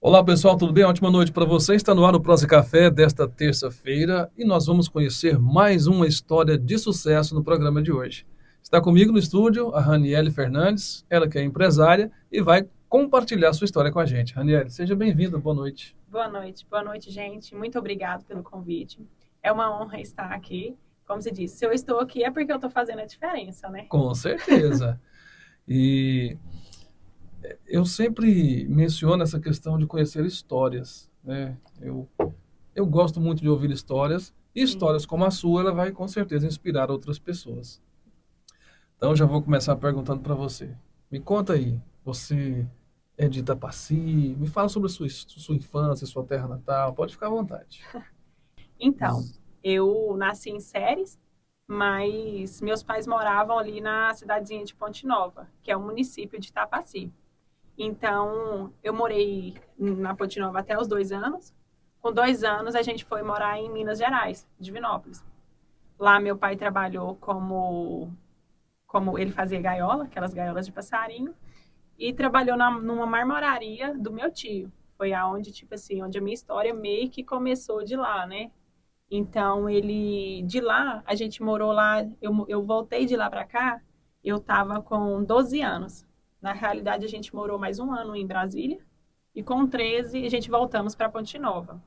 Olá pessoal, tudo bem? Ótima noite para você. Está no ar o Prosa e Café desta terça-feira e nós vamos conhecer mais uma história de sucesso no programa de hoje. Está comigo no estúdio a Raniele Fernandes, ela que é empresária e vai compartilhar sua história com a gente. Raniele, seja bem-vinda, boa noite. Boa noite, gente. Muito obrigado pelo convite. É uma honra estar aqui. Como se diz, se eu estou aqui é porque eu estou fazendo a diferença, né? Com certeza. E eu sempre menciono essa questão de conhecer histórias, né? Eu gosto muito de ouvir histórias, e Sim. histórias como a sua, ela vai com certeza inspirar outras pessoas. Então já vou começar perguntando para você. Me conta aí, você é de Itapaci, me fala sobre a sua infância, sua terra natal, pode ficar à vontade. Então, eu nasci em Séries, mas meus pais moravam ali na cidadezinha de Ponte Nova, que é um município de Itapaci. Então, eu morei na Ponte Nova até os 2 anos. Com 2 anos, a gente foi morar em Minas Gerais, Divinópolis. Lá, meu pai trabalhou como ele fazia gaiola, aquelas gaiolas de passarinho, e trabalhou numa marmoraria do meu tio. Foi aonde, tipo assim, onde a minha história meio que começou de lá, né? Então, de lá, a gente morou lá, eu voltei de lá para cá, eu tava com 12 anos. Na realidade, a gente morou mais um ano em Brasília, e com 13, a gente voltamos para Ponte Nova.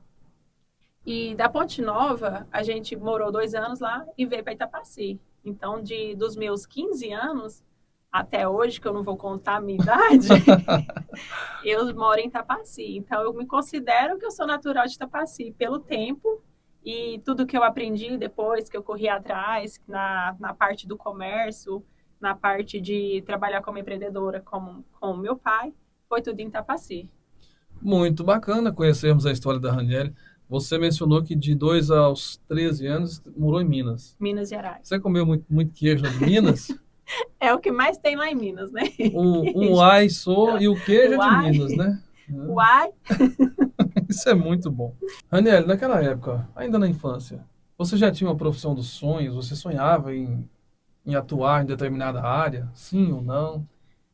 E da Ponte Nova, a gente morou 2 anos lá e veio para Itapaci. Então, dos meus 15 anos até hoje, que eu não vou contar a minha idade, eu moro em Itapaci. Então, eu me considero que eu sou natural de Itapaci pelo tempo e tudo que eu aprendi depois, que eu corri atrás, na parte do comércio, na parte de trabalhar como empreendedora com o meu pai, foi tudo em Itapaci, Muito bacana conhecermos a história da Raniele. Você mencionou que de 2 aos 13 anos morou em Minas. Minas Gerais. Você comeu muito queijo lá de Minas? É o que mais tem lá em Minas, né? O Queijo. uai sou e o queijo é de Uai, Minas, né? uai. Isso é muito bom. Raniel, naquela época, ainda na infância, você já tinha uma profissão dos sonhos? Você sonhava em atuar em determinada área? Sim ou não?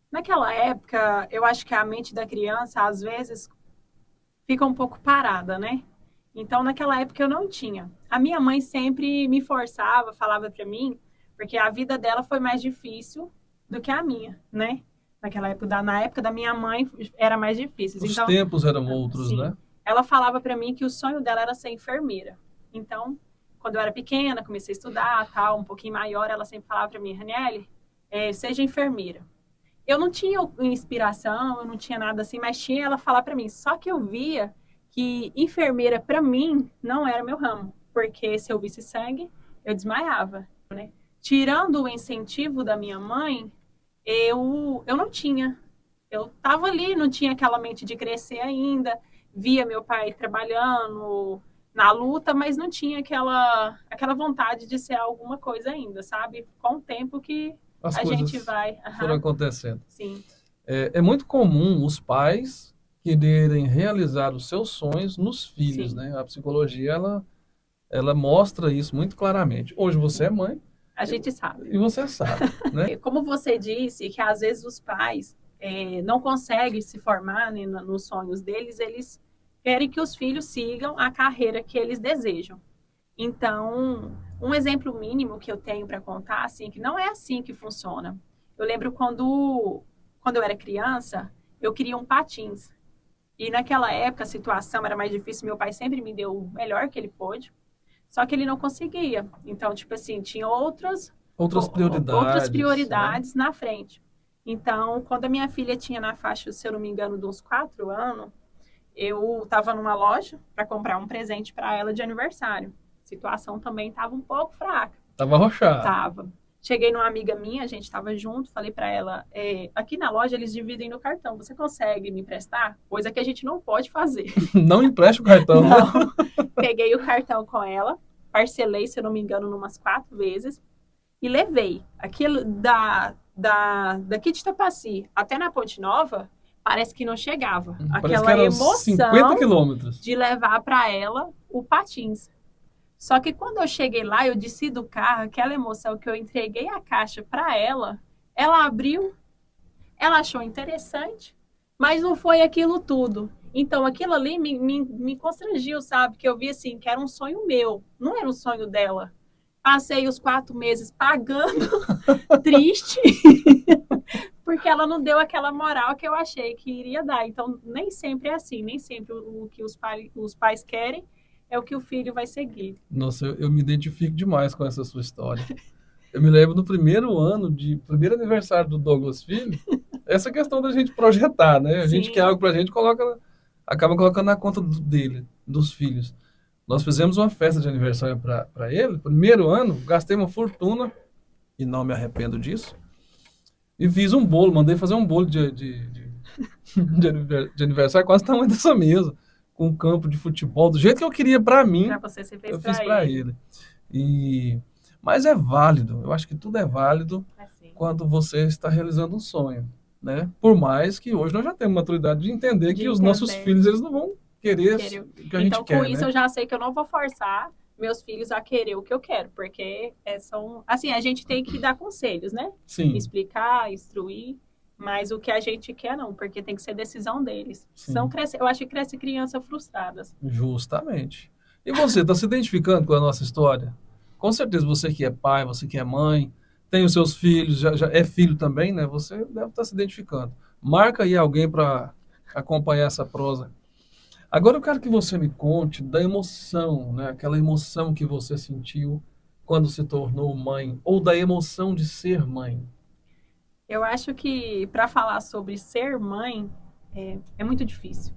Naquela época, eu acho que a mente da criança, às vezes, fica um pouco parada, né? Então, naquela época, eu não tinha. A minha mãe sempre me forçava, falava para mim, porque a vida dela foi mais difícil do que a minha, né? Na época da minha mãe, era mais difícil. Os Então, tempos eram outros, sim, né? ela falava para mim que o sonho dela era ser enfermeira. Então, quando eu era pequena, comecei a estudar, tal, um pouquinho maior, ela sempre falava para mim, Raniele, seja enfermeira. Eu não tinha inspiração, eu não tinha nada assim, mas tinha ela falar para mim. Só que eu via que enfermeira para mim não era meu ramo, porque se eu visse sangue, eu desmaiava, né? Tirando o incentivo da minha mãe, eu não tinha. Eu estava ali, não tinha aquela mente de crescer ainda, via meu pai trabalhando na luta, mas não tinha aquela vontade de ser alguma coisa ainda, sabe? Com o tempo que As a gente coisas vai. foram Aham, acontecendo. sim, É muito comum os pais quererem realizar os seus sonhos nos filhos, sim, né? A psicologia, ela mostra isso muito claramente. Hoje você é sim. mãe A gente sabe. e você sabe, né? Como você disse, que às vezes os pais não conseguem se formar, né, nos sonhos deles, eles querem que os filhos sigam a carreira que eles desejam. Então, um exemplo mínimo que eu tenho para contar, assim, que não é assim que funciona. Eu lembro quando eu era criança, eu queria um patins. E naquela época a situação era mais difícil, meu pai sempre me deu o melhor que ele pôde, só que ele não conseguia. Então, tipo assim, tinha Outras outras prioridades, né? prioridades na frente. Então, quando a minha filha tinha na faixa, se eu não me engano, de uns 4 anos, eu estava numa loja para comprar um presente para ela de aniversário. A situação também estava um pouco fraca. Tava arrochado. Tava. Cheguei numa amiga minha, a gente estava junto, falei para ela, aqui na loja eles dividem no cartão, você consegue me emprestar? Coisa que a gente não pode fazer. Não empreste o cartão, né? Não. Peguei o cartão com ela, parcelei, se eu não me engano, umas 4 vezes e levei. Aquilo daqui de Itapaci até na Ponte Nova, parece que não chegava. Parece que Aquela eram 50 emoção quilômetros. de levar para ela o patins. Só que quando eu cheguei lá, eu desci do carro, aquela emoção que eu entreguei a caixa para ela, ela abriu, ela achou interessante, mas não foi aquilo tudo. Então, aquilo ali me constrangiu, sabe? Que eu vi assim, que era um sonho meu, não era um sonho dela. Passei os 4 meses pagando, triste, porque ela não deu aquela moral que eu achei que iria dar. Então, nem sempre é assim, nem sempre o que os pais querem é o que o filho vai seguir. Nossa, eu me identifico demais com essa sua história. Eu me lembro no primeiro aniversário do Douglas Filho, essa questão da gente projetar, né? A gente quer Sim, algo pra gente, acaba colocando na conta dele, dos filhos. Nós fizemos uma festa de aniversário para ele, primeiro ano, gastei uma fortuna, e não me arrependo disso, e fiz um bolo, mandei fazer um bolo de aniversário quase o tamanho dessa mesa, com um campo de futebol, do jeito que eu queria para para mim, você fez eu fiz para para ele. ele. E mas é válido, eu acho que tudo é válido Assim, quando você está realizando um sonho, né? Por mais que hoje nós já temos maturidade de entender de que os nossos entender. filhos eles não vão querer Querer. o que a gente Então, com quer, isso, né? eu já sei que eu não vou forçar meus filhos a querer o que eu quero, porque são. Assim, a gente tem que dar conselhos, né? Sim, Explicar, instruir, mas o que a gente quer não, porque tem que ser decisão deles. sim, Eu acho que cresce crianças frustradas. justamente. E você está se identificando com a nossa história? Com certeza você que é pai, você que é mãe, tem os seus filhos, já é filho também, né? Você deve estar se identificando. Marca aí alguém para acompanhar essa prosa. Agora eu quero que você me conte da emoção, né? Aquela emoção que você sentiu quando se tornou mãe, ou da emoção de ser mãe. Eu acho que para falar sobre ser mãe é muito difícil,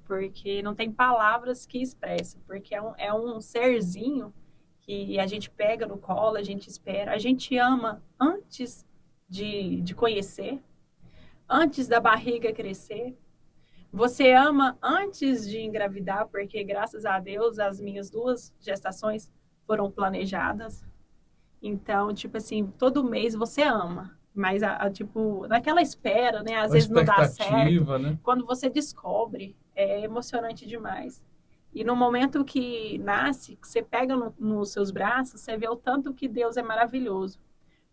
porque não tem palavras que expressem, porque é um serzinho que a gente pega no colo, a gente espera, a gente ama antes de conhecer, antes da barriga crescer. Você ama antes de engravidar, porque graças a Deus as minhas 2 gestações foram planejadas. Então, tipo assim, todo mês você ama. Mas, tipo, naquela espera, né? Às A vezes não dá certo. expectativa, né? Quando você descobre, é emocionante demais. E no momento que nasce, que você pega nos seus braços, você vê o tanto que Deus é maravilhoso.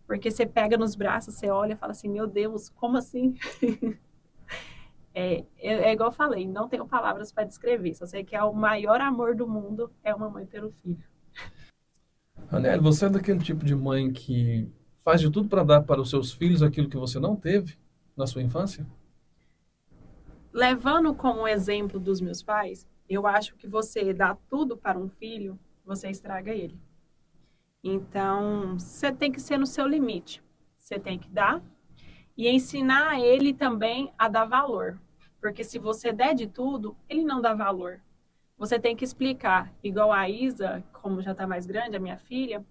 Porque você pega nos braços, você olha e fala assim: meu Deus, como assim? Igual eu falei, não tenho palavras para descrever. Só sei que é o maior amor do mundo é uma mãe pelo filho. Anel, você é daquele tipo de mãe que faz de tudo para dar para os seus filhos aquilo que você não teve na sua infância? Levando como exemplo dos meus pais, eu acho que você dá tudo para um filho, você estraga ele. Então, você tem que ser no seu limite. Você tem que dar e ensinar ele também a dar valor. Porque se você der de tudo, ele não dá valor. Você tem que explicar. Igual a Isa, como já está mais grande, a minha filha,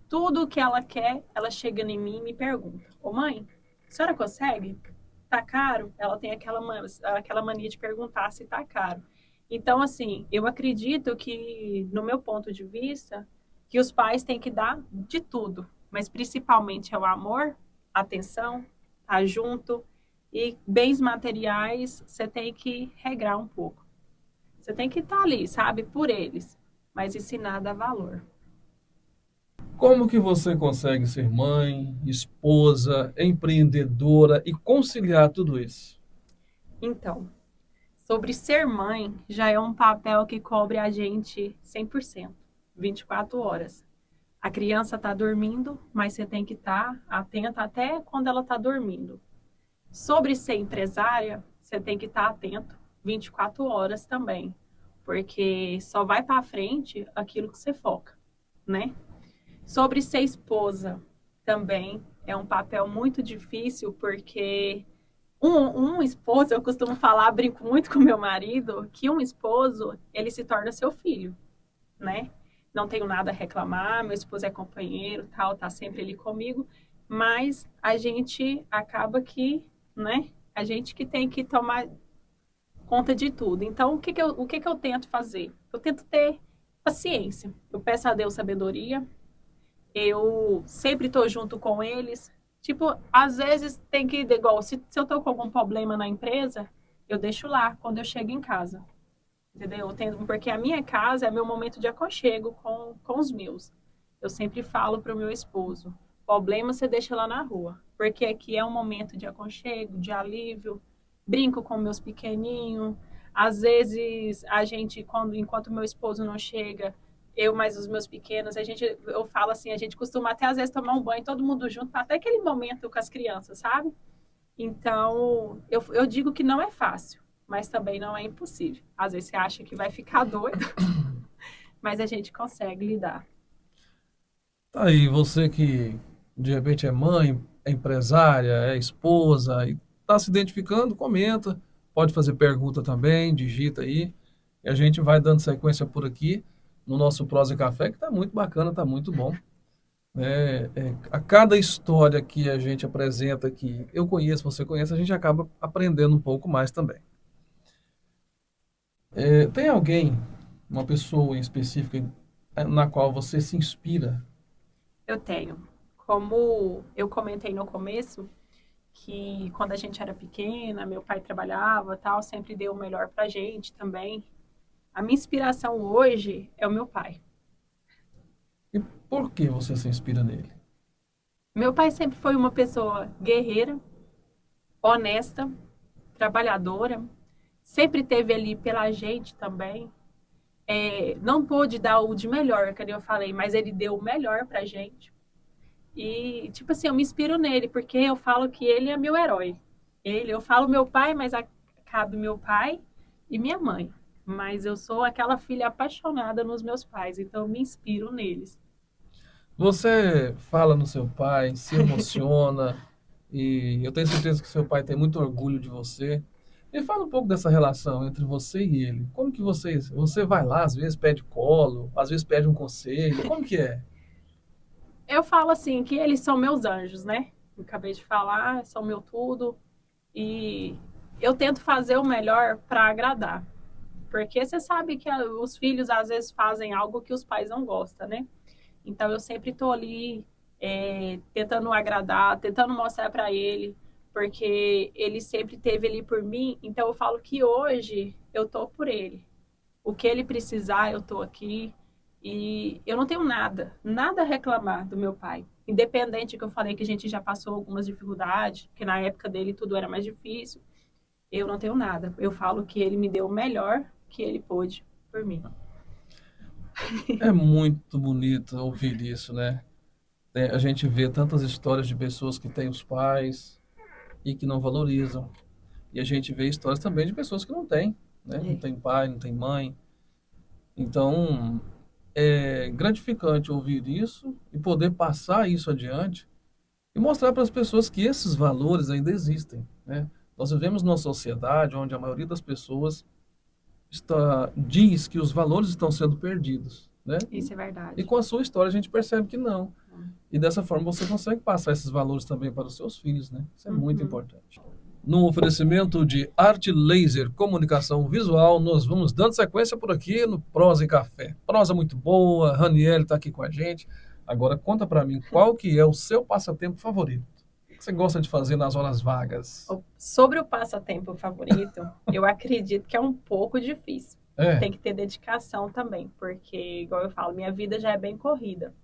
tudo o que ela quer, ela chega em mim e me pergunta: Ô mãe, a senhora consegue? Tá caro? Ela tem aquela mania de perguntar se tá caro. Então, assim, eu acredito que, no meu ponto de vista, que os pais têm que dar de tudo, mas principalmente é o amor, a atenção, estar junto e bens materiais, você tem que regrar um pouco. Você tem que estar ali, sabe, por eles, mas ensinar a dar valor. Como que você consegue ser mãe, esposa, empreendedora e conciliar tudo isso? Então, sobre ser mãe, já é um papel que cobre a gente 100%, 24 horas. A criança está dormindo, mas você tem que estar atenta até quando ela está dormindo. Sobre ser empresária, você tem que estar atento 24 horas também, porque só vai para frente aquilo que você foca, né? Sobre ser esposa, também é um papel muito difícil, porque um esposo, eu costumo falar, brinco muito com meu marido, que um esposo, ele se torna seu filho, né? Não tenho nada a reclamar, meu esposo é companheiro, tal, tá sempre ali comigo, mas a gente acaba que, né? A gente que tem que tomar conta de tudo. Então, o que que eu tento fazer? Eu tento ter paciência. Eu peço a Deus sabedoria, eu sempre estou junto com eles. Tipo, às vezes tem que, igual, se eu estou com algum problema na empresa, eu deixo lá quando eu chego em casa. Entendeu? Porque a minha casa é meu momento de aconchego com os meus. Eu sempre falo para o meu esposo: problema você deixa lá na rua, porque aqui é um momento de aconchego, de alívio. Brinco com meus pequeninhos. Às vezes, a gente, enquanto meu esposo não chega, eu mais os meus pequenos, eu falo assim, a gente costuma até às vezes tomar um banho todo mundo junto, até aquele momento com as crianças, sabe? Então, eu digo que não é fácil, mas também não é impossível. Às vezes você acha que vai ficar doido, mas a gente consegue lidar. Tá aí, você que de repente é mãe, é empresária, é esposa e está se identificando, comenta, pode fazer pergunta também, digita aí, e a gente vai dando sequência por aqui no nosso Prosa e Café, que está muito bacana, está muito bom. A cada história que a gente apresenta aqui, eu conheço, você conhece, a gente acaba aprendendo um pouco mais também. Tem alguém, uma pessoa em específica, na qual você se inspira? Eu tenho. Como eu comentei no começo, que quando a gente era pequena, meu pai trabalhava, tal, sempre deu o melhor pra gente também. A minha inspiração hoje é o meu pai. E por que você se inspira nele? Meu pai sempre foi uma pessoa guerreira, honesta, trabalhadora, sempre teve ali pela gente também. Não pôde dar o de melhor, que eu falei, mas ele deu o melhor pra gente. E, tipo assim, eu me inspiro nele, porque eu falo que ele é meu herói. Eu falo meu pai, mas cabe meu pai e minha mãe. Mas eu sou aquela filha apaixonada nos meus pais, então eu me inspiro neles. Você fala no seu pai, se emociona, e eu tenho certeza que seu pai tem muito orgulho de você. Me fala um pouco dessa relação entre você e ele. Como que você vai lá, às vezes pede colo, às vezes pede um conselho, como que é? Eu falo assim, que eles são meus anjos, né? Eu acabei de falar, são meu tudo. E eu tento fazer o melhor para agradar. Porque você sabe que os filhos às vezes fazem algo que os pais não gostam, né? Então eu sempre estou ali tentando agradar, tentando mostrar para ele, porque ele sempre teve ali por mim. Então eu falo que hoje eu tô por ele. O que ele precisar, eu tô aqui. E eu não tenho nada, nada a reclamar do meu pai. Independente que eu falei que a gente já passou algumas dificuldades, que na época dele tudo era mais difícil, eu não tenho nada. Eu falo que ele me deu o melhor que ele pôde por mim. É muito bonito ouvir isso, né? A gente vê tantas histórias de pessoas que têm os pais e que não valorizam. E a gente vê histórias também de pessoas que não têm, né? Não É. tem pai, não tem mãe. Então, é gratificante ouvir isso e poder passar isso adiante e mostrar para as pessoas que esses valores ainda existem, né? Nós vivemos numa sociedade onde a maioria das pessoas diz que os valores estão sendo perdidos, né? Isso é E verdade. com a sua história a gente percebe que não. E dessa forma você consegue passar esses valores também para os seus filhos, né? Isso é muito Uhum. importante. No oferecimento de Arte Laser Comunicação Visual, nós vamos dando sequência por aqui no Prosa e Café. Prosa muito boa, a Raniel está aqui com a gente. Agora conta para mim qual que é o seu passatempo favorito. O que você gosta de fazer nas horas vagas? Sobre o passatempo favorito, eu acredito que é um pouco difícil. É, Tem que ter dedicação também, porque, igual eu falo, minha vida já é bem corrida.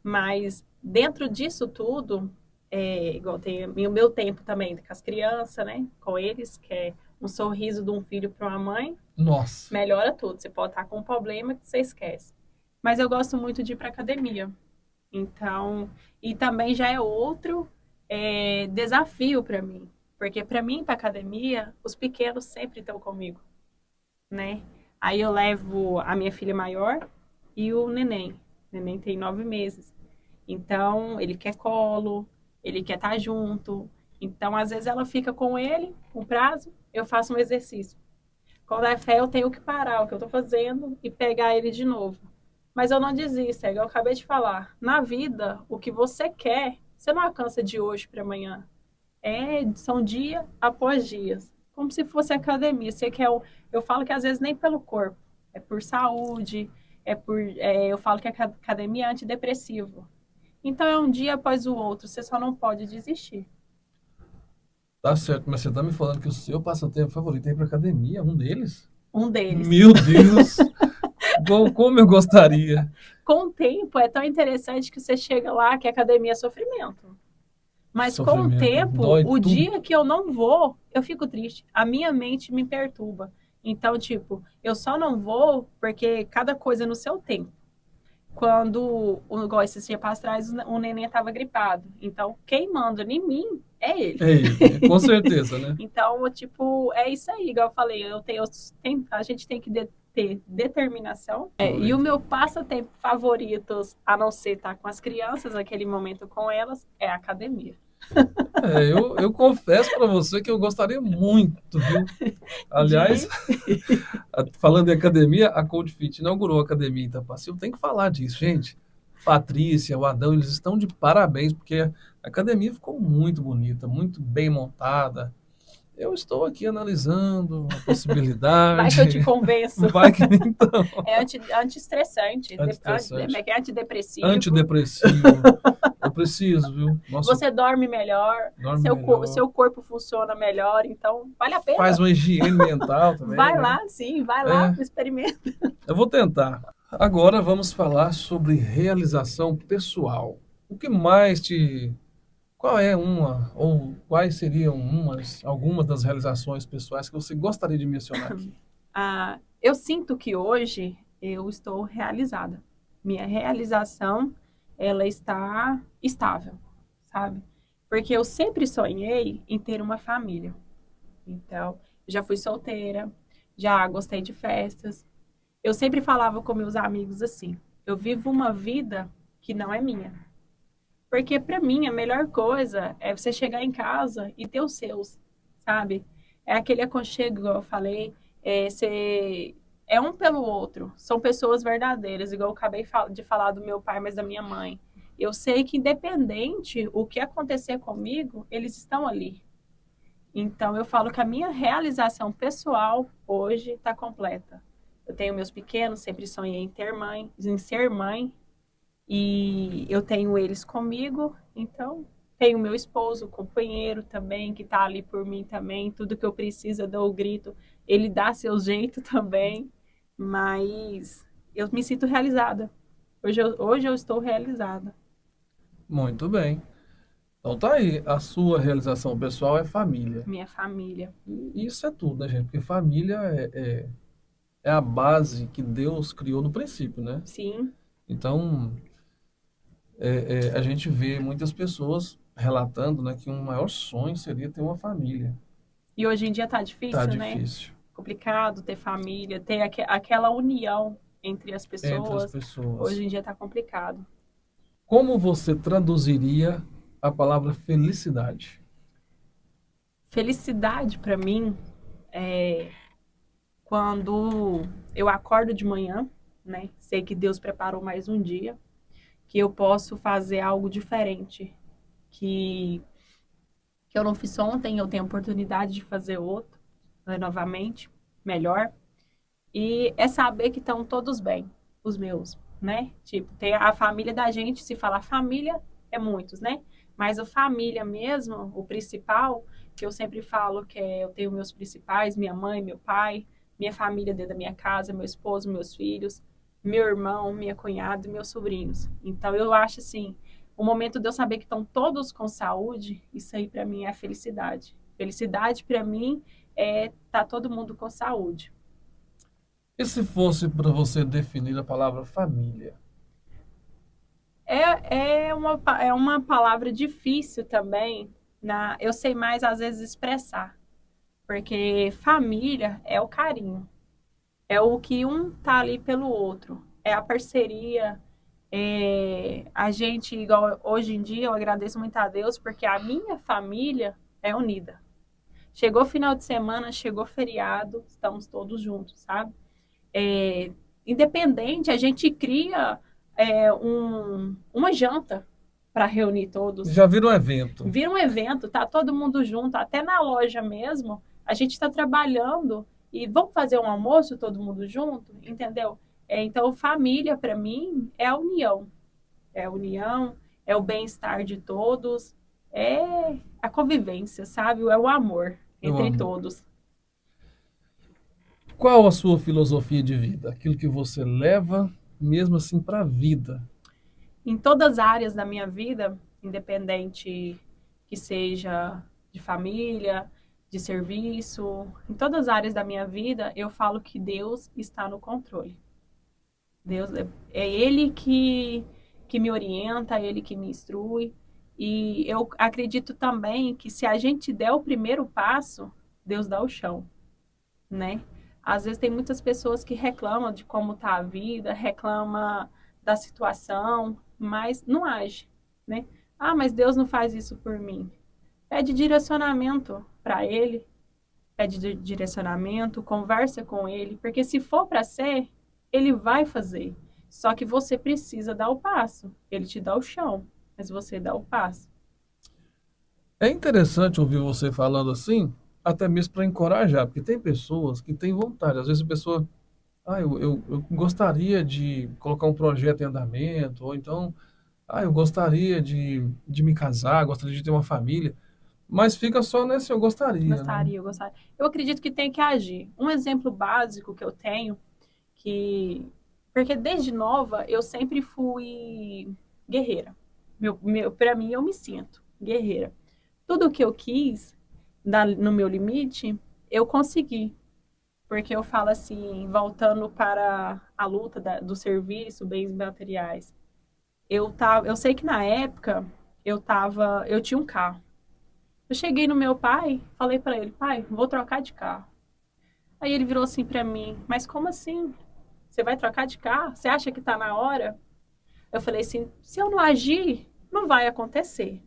Mas dentro disso tudo, igual tem o meu tempo também com as crianças, né? Com eles, que é um sorriso de um filho para uma mãe, nossa. melhora tudo. Você pode estar com um problema que você esquece. Mas eu gosto muito de ir para academia. Então, e também já é outro desafio para mim. Porque para mim, para academia, os pequenos sempre estão comigo, né? Aí eu levo a minha filha maior e o neném. O neném tem 9 meses. Então, ele quer colo, ele quer estar junto. Então, às vezes ela fica com ele, com prazo, eu faço um exercício. Quando é fé, eu tenho que parar o que eu estou fazendo e pegar ele de novo. Mas eu não desisto, é igual eu acabei de falar. Na vida, o que você quer, você não alcança de hoje para amanhã. São dia após dias. Como se fosse academia. Você quer, eu falo que às vezes nem pelo corpo. É por saúde, eu falo que a academia é antidepressivo. Então é um dia após o outro, você só não pode desistir. Tá certo, mas você tá me falando que o seu passatempo favorito é ir pra academia, um deles? Um deles. Meu Deus! Como eu gostaria. Com o tempo, é tão interessante que você chega lá que a academia é sofrimento. Mas com o Sofrimento, tempo, dói o tudo. dia que eu não vou, eu fico triste. A minha mente me perturba. Então, tipo, eu só não vou porque cada coisa no seu tempo. Quando, igual esses dias para trás, o neném estava gripado. Então, quem manda em mim é ele. É ele, com certeza, né? Então, tipo, é isso aí, igual eu falei, a gente tem que ter determinação. E o meu passatempo favorito, a não ser estar com as crianças, aquele momento com elas, é a academia. Eu confesso para você que eu gostaria muito, viu? Aliás, falando em academia, a Cold Fit inaugurou a academia em Itapaci. Eu tenho que falar disso, gente. Patrícia, o Adão, eles estão de parabéns, porque a academia ficou muito bonita, muito bem montada. Eu estou aqui analisando a Vai que eu te possibilidade. convenço. Vai que então. É antiestressante, Antiestressante. é antidepressivo. Antidepressivo. Eu preciso, viu? Nossa, Você dorme melhor, dorme melhor. seu corpo funciona melhor, então vale a pena. Faz uma higiene mental também. Vai né? lá, sim, vai lá, experimenta. Eu vou tentar. Agora vamos falar sobre realização pessoal. O que mais te. Qual é uma, ou quais seriam algumas das realizações pessoais que você gostaria de mencionar aqui? Eu sinto que hoje eu estou realizada. Minha realização, ela está estável, sabe? Porque eu sempre sonhei em ter uma família. Então, já fui solteira, já gostei de festas. Eu sempre falava com meus amigos assim: eu vivo uma vida que não é minha. Porque para mim a melhor coisa é você chegar em casa e ter os seus, sabe? É aquele aconchego, igual eu falei, é um pelo outro. São pessoas verdadeiras, igual eu acabei de falar do meu pai, mas da minha mãe. Eu sei que independente o que acontecer comigo, eles estão ali. Então eu falo que a minha realização pessoal hoje está completa. Eu tenho meus pequenos, sempre sonhei em ter mãe, em ser mãe, e eu tenho eles comigo, então tenho meu esposo, companheiro também, que está ali por mim também, tudo que eu preciso eu dou o grito, ele dá seu jeito também, mas eu me sinto realizada. Hoje eu estou realizada. Muito bem. Então tá aí, a sua realização pessoal é família. Minha família. E isso é tudo, né, gente? Porque família é a base que Deus criou no princípio, né? Sim. Então, a gente vê muitas pessoas relatando, né, que um maior sonho seria ter uma família. E hoje em dia tá difícil, né? Difícil. Complicado ter família, ter aquela união entre as pessoas. Entre as pessoas. Hoje em dia tá complicado. Como você traduziria a palavra felicidade? Felicidade para mim é quando eu acordo de manhã, né? Sei que Deus preparou mais um dia, que eu posso fazer algo diferente, que eu não fiz ontem, eu tenho a oportunidade de fazer outro, né, novamente, melhor. E é saber que estão todos bem, os meus, né? Tipo, tem a família da gente, se falar família, é muitos, né? Mas a família mesmo, o principal, que eu sempre falo que eu tenho meus principais, minha mãe, meu pai, minha família dentro da minha casa, meu esposo, meus filhos, meu irmão, minha cunhada e meus sobrinhos. Então, eu acho assim, o momento de eu saber que estão todos com saúde, isso aí para mim é felicidade. Felicidade para mim é tá todo mundo com saúde. E se fosse para você definir a palavra família? É uma palavra difícil também, eu sei mais às vezes expressar, porque família é o carinho, é o que um tá ali pelo outro, é a parceria, a gente, igual hoje em dia, eu agradeço muito a Deus, porque a minha família é unida. Chegou final de semana, chegou feriado, estamos todos juntos, sabe? Independente, a gente cria uma janta para reunir todos. Já vira um evento. Vira um evento, tá todo mundo junto, até na loja mesmo, a gente está trabalhando e vamos fazer um almoço todo mundo junto, entendeu? Então, família para mim é a união. É a união, é o bem-estar de todos, é a convivência, sabe? É o amor entre todos. Qual a sua filosofia de vida? Aquilo que você leva, mesmo assim, para a vida? Em todas as áreas da minha vida, independente que seja de família, de serviço, em todas as áreas da minha vida, eu falo que Deus está no controle. Deus é Ele que me orienta, é Ele que me instrui. E eu acredito também que se a gente der o primeiro passo, Deus dá o chão, né? Às vezes tem muitas pessoas que reclamam de como está a vida, reclama da situação, mas não age, né? Ah, mas Deus não faz isso por mim. Pede direcionamento para Ele, pede direcionamento, conversa com Ele, porque se for para ser, Ele vai fazer. Só que você precisa dar o passo. Ele te dá o chão, mas você dá o passo. É interessante ouvir você falando assim, até mesmo para encorajar, porque tem pessoas que têm vontade. Às vezes a pessoa, eu gostaria de colocar um projeto em andamento, ou então, eu gostaria de me casar, gostaria de ter uma família, mas fica só nesse eu gostaria, né? Gostaria, eu gostaria. Eu acredito que tem que agir. Um exemplo básico que eu tenho, que porque desde nova eu sempre fui guerreira. Para mim, eu me sinto guerreira. Tudo que eu quis, no meu limite, eu consegui. Porque eu falo assim, voltando para a luta do serviço, bens materiais. Eu sei que na época eu tinha um carro. Eu cheguei no meu pai, falei para ele, pai, vou trocar de carro. Aí ele virou assim para mim, mas como assim? Você vai trocar de carro? Você acha que tá na hora? Eu falei assim, se eu não agir, não vai acontecer.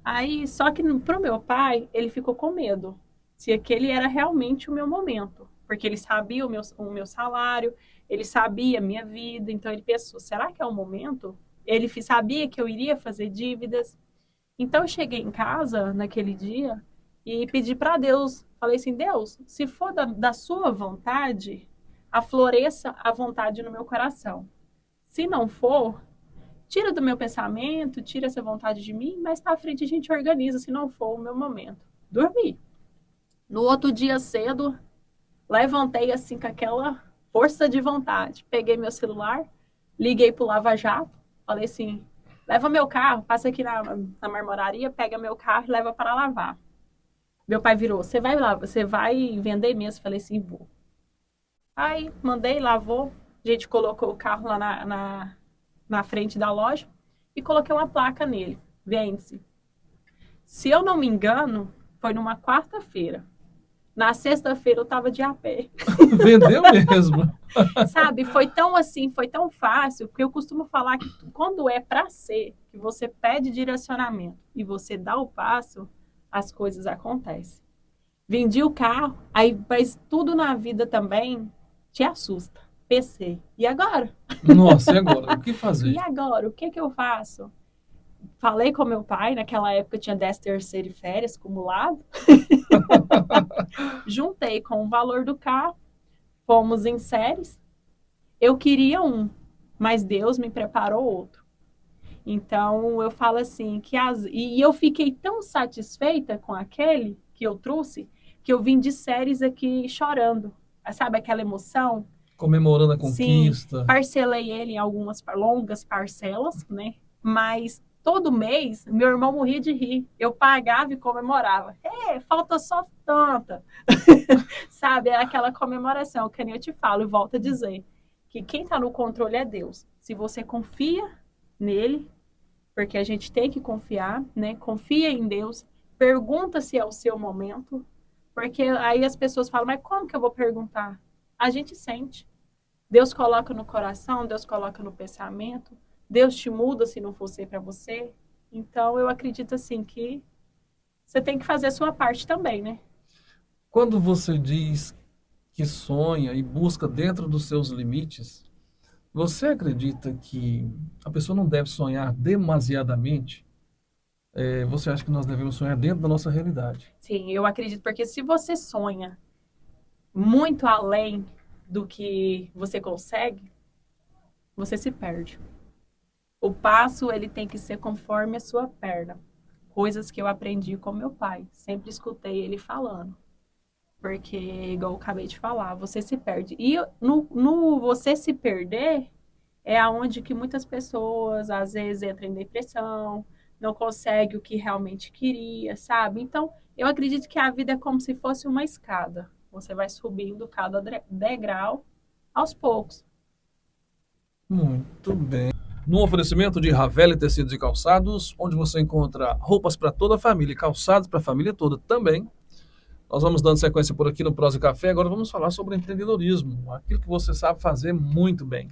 Aí, só que pro meu pai, ele ficou com medo. Se aquele era realmente o meu momento. Porque ele sabia o meu salário, ele sabia a minha vida, então ele pensou, será que é o momento? Ele sabia que eu iria fazer dívidas. Então eu cheguei em casa naquele dia e pedi para Deus, falei assim, Deus, se for da sua vontade, afloreça a vontade no meu coração. Se não for, tira do meu pensamento, tira essa vontade de mim, mas para frente a gente organiza se não for o meu momento. Dormi. No outro dia cedo, levantei assim com aquela força de vontade. Peguei meu celular, liguei pro Lava Jato, falei assim, leva meu carro, passa aqui na marmoraria, pega meu carro e leva para lavar. Meu pai virou, você vai vender mesmo? Falei assim, vou. Aí mandei, lavou, a gente colocou o carro lá na frente da loja e coloquei uma placa nele, vende-se. Se eu não me engano, foi numa quarta-feira. Na sexta-feira eu tava de a pé. Vendeu mesmo. Sabe, foi tão assim, foi tão fácil, porque eu costumo falar que quando é para ser, que você pede direcionamento e você dá o passo, as coisas acontecem. Vendi o carro, aí mas tudo na vida também te assusta. Pensei, e agora? Nossa, e agora? O que E fazer? agora? O que que eu faço? Falei com meu pai, naquela época eu tinha 10º e férias acumulado. Juntei com o valor do carro, fomos em séries. Eu queria um, mas Deus me preparou outro. Então eu falo assim e eu fiquei tão satisfeita com aquele que eu trouxe que eu vim de séries aqui chorando. Sabe aquela emoção? Comemorando a Sim, conquista. parcelei ele em algumas longas parcelas, né? Mas todo mês meu irmão morria de rir. Eu pagava e comemorava. Falta só tanta. Sabe? Era aquela comemoração, que nem eu te falo e volto a dizer que quem está no controle é Deus. Se você confia nele, porque a gente tem que confiar, né? Confia em Deus, pergunta se é o seu momento, porque aí as pessoas falam, mas como que eu vou perguntar? A gente sente. Deus coloca no coração, Deus coloca no pensamento, Deus te muda se não for ser para você. Então eu acredito assim que você tem que fazer a sua parte também, né? Quando você diz que sonha e busca dentro dos seus limites, você acredita que a pessoa não deve sonhar demasiadamente? Você acha que nós devemos sonhar dentro da nossa realidade? Sim, eu acredito porque se você sonha muito além do que você consegue, você se perde. O passo, ele tem que ser conforme a sua perna. Coisas que eu aprendi com meu pai. Sempre escutei ele falando. Porque, igual eu acabei de falar, você se perde. E no você se perder, é aonde que muitas pessoas, às vezes, entram em depressão, não consegue o que realmente queria, sabe? Então, Eu acredito que a vida é como se fosse uma escada. Você vai subindo cada degrau aos poucos. Muito bem. No oferecimento de Ravelli Tecidos e Calçados, onde você encontra roupas para toda a família e calçados para a família toda também. Nós vamos dando sequência por aqui no Prosa Café. Agora vamos falar sobre empreendedorismo, aquilo que você sabe fazer muito bem.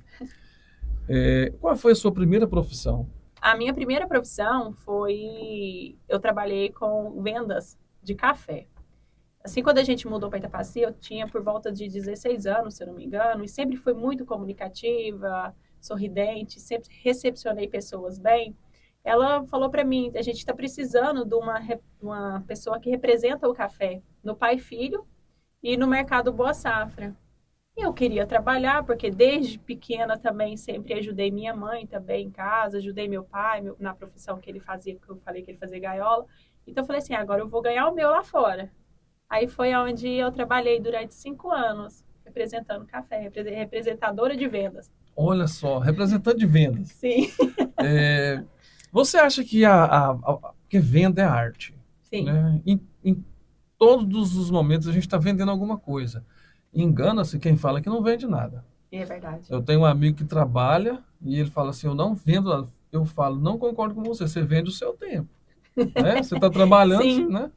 Qual foi a sua primeira profissão? A minha primeira profissão foi... Eu trabalhei com vendas de café. Assim, quando a gente mudou para Itapaci, eu tinha por volta de 16 anos, se eu não me engano, e sempre fui muito comunicativa, sorridente, sempre recepcionei pessoas bem. Ela falou para mim, a gente está precisando de uma pessoa que representa o café no Pai e Filho e no Mercado Boa Safra. E eu queria trabalhar, porque desde pequena também sempre ajudei minha mãe também em casa, ajudei meu pai na profissão que ele fazia, que eu falei que ele fazia gaiola. Então eu falei assim, agora eu vou ganhar o meu lá fora. Aí foi onde eu trabalhei durante 5 anos, representando café, representadora de vendas. Olha só, representante de vendas. Sim, Você acha que que venda é arte? sim, Né? Em todos os momentos a gente está vendendo alguma coisa. Engana-se quem fala que não vende nada. é verdade. Eu tenho um amigo que trabalha e ele fala assim, eu não vendo nada. Eu falo, não concordo com você, você vende o seu tempo. Né? Você está trabalhando, Sim, né?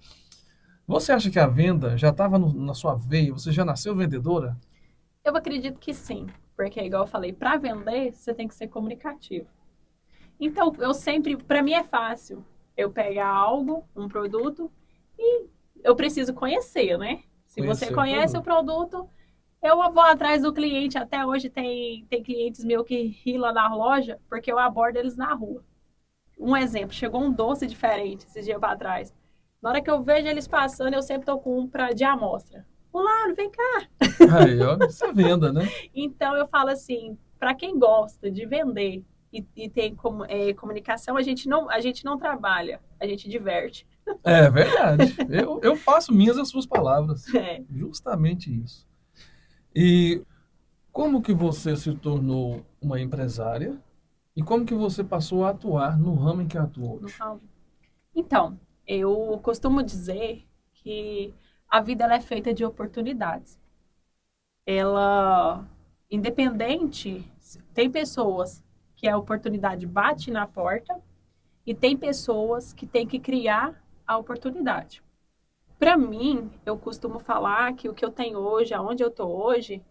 Você acha que a venda já estava na sua veia? Você já nasceu vendedora? eu acredito que sim, porque igual eu falei, para vender você tem que ser comunicativo. Então, eu sempre, para mim é fácil eu pegar algo, um produto, e eu preciso conhecer, né? Se você Conhecer o conhece o produto. produto, eu vou atrás do cliente. Até hoje tem clientes meus que ri lá na loja, porque eu abordo eles na rua. Um exemplo, chegou um doce diferente esses dias para trás. Na hora que eu vejo eles passando, eu sempre tô com um de amostra. Fulano, vem cá. Aí, ó, isso é venda, né? Então eu falo assim, para quem gosta de vender e tem comunicação, a gente não trabalha, a gente diverte. É verdade. Eu faço minhas as suas palavras. É. Justamente isso. E como que você se tornou uma empresária e como que você passou a atuar no ramo em que atua No hoje? ramo. Então, eu costumo dizer que a vida ela é feita de oportunidades. Ela, independente, tem pessoas que a oportunidade bate na porta e tem pessoas que têm que criar a oportunidade. Para mim, eu costumo falar que o que eu tenho hoje, aonde eu tô hoje,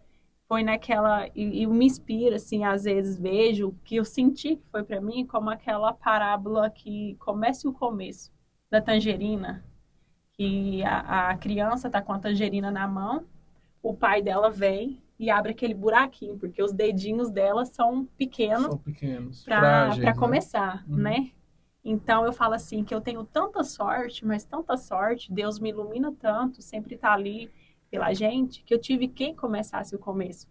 foi naquela e me inspira assim, às vezes vejo que eu senti que foi para mim como aquela parábola que começa o começo da tangerina, que a criança tá com a tangerina na mão, o pai dela vem e abre aquele buraquinho, porque os dedinhos dela são pequenos São pequenos, para frágeis, né? começar, Uhum. né? Então eu falo assim que eu tenho tanta sorte, mas tanta sorte, Deus me ilumina tanto, sempre tá ali pela gente, que eu tive quem começasse o começo.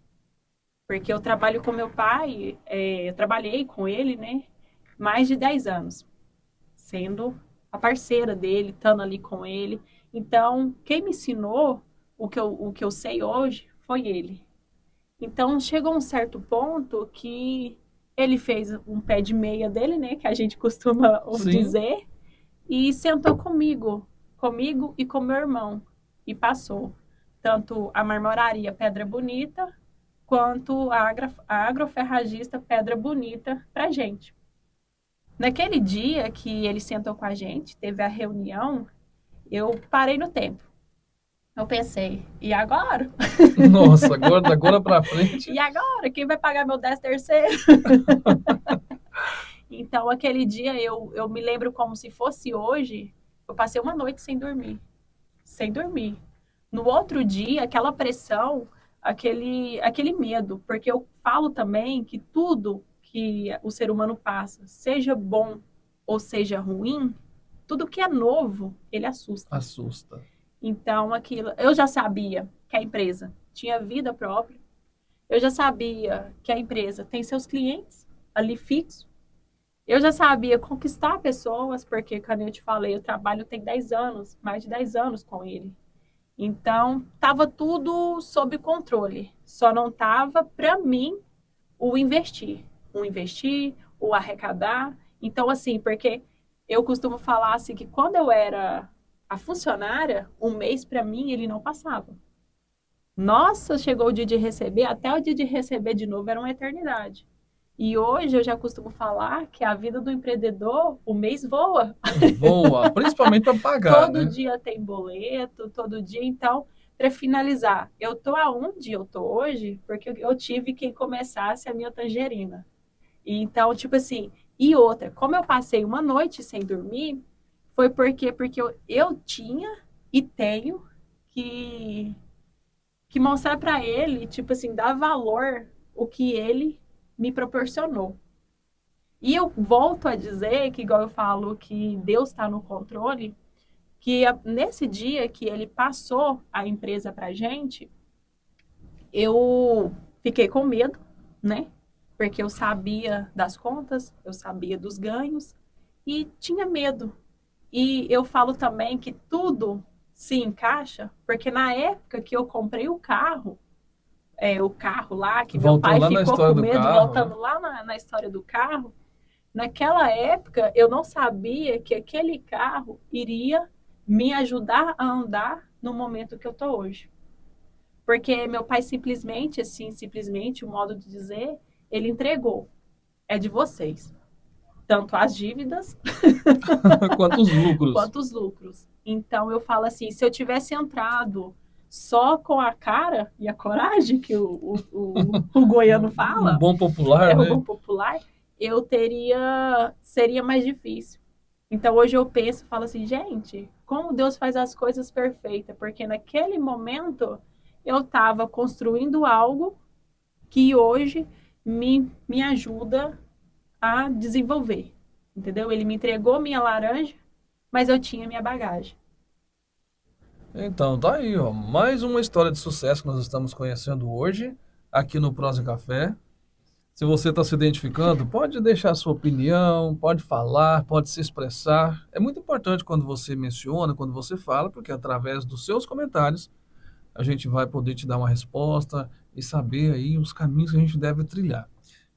Porque eu trabalho com meu pai, eu trabalhei com ele, né? Mais de 10 anos, sendo a parceira dele, estando ali com ele. Então, quem me ensinou o que eu sei hoje foi ele. Então, chegou um certo ponto que ele fez um pé de meia dele, né? Que a gente costuma Sim, dizer, e sentou comigo e com meu irmão. E passou tanto a marmoraria Pedra Bonita, quanto a agroferragista Pedra Bonita pra gente. Naquele dia que ele sentou com a gente, teve a reunião, eu parei no tempo. Eu pensei, e agora? nossa, agora para frente. E agora? Quem vai pagar meu 13º? Então, aquele dia eu me lembro como se fosse hoje. Eu passei uma noite sem dormir. Sem dormir. No outro dia, aquela pressão, aquele medo. Porque eu falo também que tudo que o ser humano passa, seja bom ou seja ruim, tudo que é novo, ele assusta. Assusta. Então, aquilo, eu já sabia que a empresa tinha vida própria. Eu já sabia que a empresa tem seus clientes ali fixos. Eu já sabia conquistar pessoas, porque, como eu te falei, eu trabalho tem 10 anos, mais de 10 anos com ele. Então, estava tudo sob controle. Só não estava, para mim, o investir. O investir, o arrecadar. Então, assim, porque eu costumo falar assim que quando eu era A funcionária, um mês para mim, ele não passava. Nossa, chegou o dia de receber, até o dia de receber de novo era uma eternidade. E hoje eu já costumo falar que a vida do empreendedor, o mês voa. Voa, principalmente para pagar, Todo né? dia tem boleto, todo dia. Então, para finalizar, eu tô aonde eu tô hoje porque eu tive quem começasse a minha tangerina. E então, tipo assim, e outra, como eu passei uma noite sem dormir, foi porque eu tinha e tenho que, que mostrar para ele, tipo assim, dar valor o que ele me proporcionou. E eu volto a dizer que, igual eu falo, que Deus está no controle, que nesse dia que ele passou a empresa para gente, eu fiquei com medo, né? Porque eu sabia das contas, eu sabia dos ganhos e tinha medo. E eu falo também que tudo se encaixa, porque na época que eu comprei o carro lá, que meu Voltando pai lá na ficou história com do medo, carro, né? voltando lá na história do carro, naquela época eu não sabia que aquele carro iria me ajudar a andar no momento que eu tô hoje. Porque meu pai simplesmente, assim, simplesmente, o modo de dizer, ele entregou. É de vocês. Tanto as dívidas Quanto os lucros. quanto os lucros. Então eu falo assim, se eu tivesse entrado só com a cara e a coragem que o goiano Um fala, bom popular, é o né? bom popular, seria mais difícil. Então hoje eu penso, falo assim, gente, como Deus faz as coisas perfeitas, porque naquele momento eu estava construindo algo que hoje me ajuda a desenvolver, entendeu? Ele me entregou minha laranja, mas eu tinha minha bagagem. Então, tá aí, ó. Mais uma história de sucesso que nós estamos conhecendo hoje, aqui no Prosa e Café. Se você está se identificando, pode deixar a sua opinião, pode falar, pode se expressar. É muito importante quando você menciona, quando você fala, porque através dos seus comentários a gente vai poder te dar uma resposta e saber aí os caminhos que a gente deve trilhar.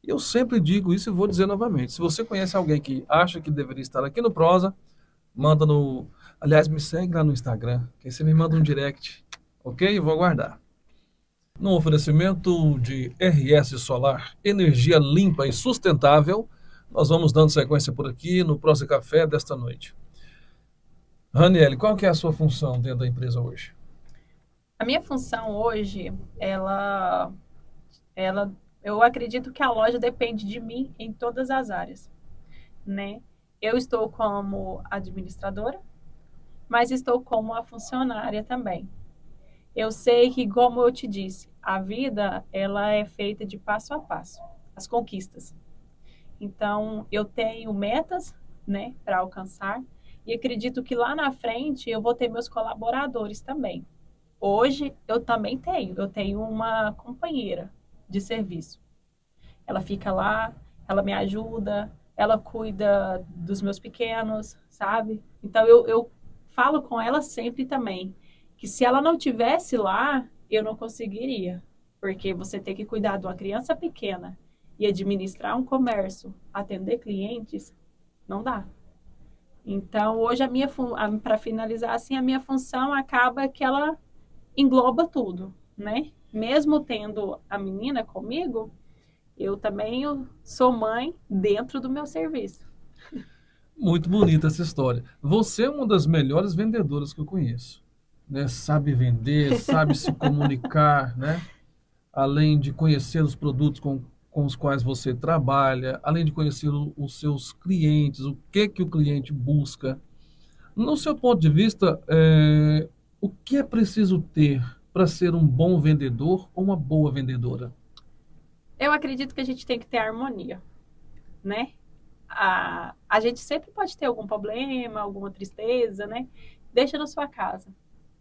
E eu sempre digo isso e vou dizer novamente. Se você conhece alguém que acha que deveria estar aqui no Prosa, manda no. Aliás, me segue lá no Instagram, que aí você me manda um direct, ok? Eu vou aguardar. No oferecimento de RS Solar, energia limpa e sustentável, nós vamos dando sequência por aqui no Prosa Café desta noite. Raniele, qual que é a sua função dentro da empresa hoje? A minha função hoje, ela, eu acredito que a loja depende de mim em todas as áreas, né? Eu estou como administradora, mas estou como a funcionária também. Eu sei que, como eu te disse, a vida ela é feita de passo a passo, as conquistas. Então, eu tenho metas, né, para alcançar e acredito que lá na frente eu vou ter meus colaboradores também. Hoje eu tenho uma companheira de serviço. Ela fica lá, ela me ajuda, ela cuida dos meus pequenos, sabe? Então eu falo com ela sempre também que se ela não tivesse lá, eu não conseguiria, porque você tem que cuidar de uma criança pequena e administrar um comércio, atender clientes, não dá. Então, hoje para finalizar assim, a minha função acaba que ela engloba tudo, né? Mesmo tendo a menina comigo, eu sou mãe dentro do meu serviço. Muito bonita essa história. Você é uma das melhores vendedoras que eu conheço, né? Sabe vender, sabe se comunicar, né? Além de conhecer os produtos com os quais você trabalha, além de conhecer os seus clientes, o que o cliente busca. No seu ponto de vista, o que é preciso ter para ser um bom vendedor ou uma boa vendedora? Eu acredito que a gente tem que ter harmonia, né? A gente sempre pode ter algum problema, alguma tristeza, né? Deixa na sua casa,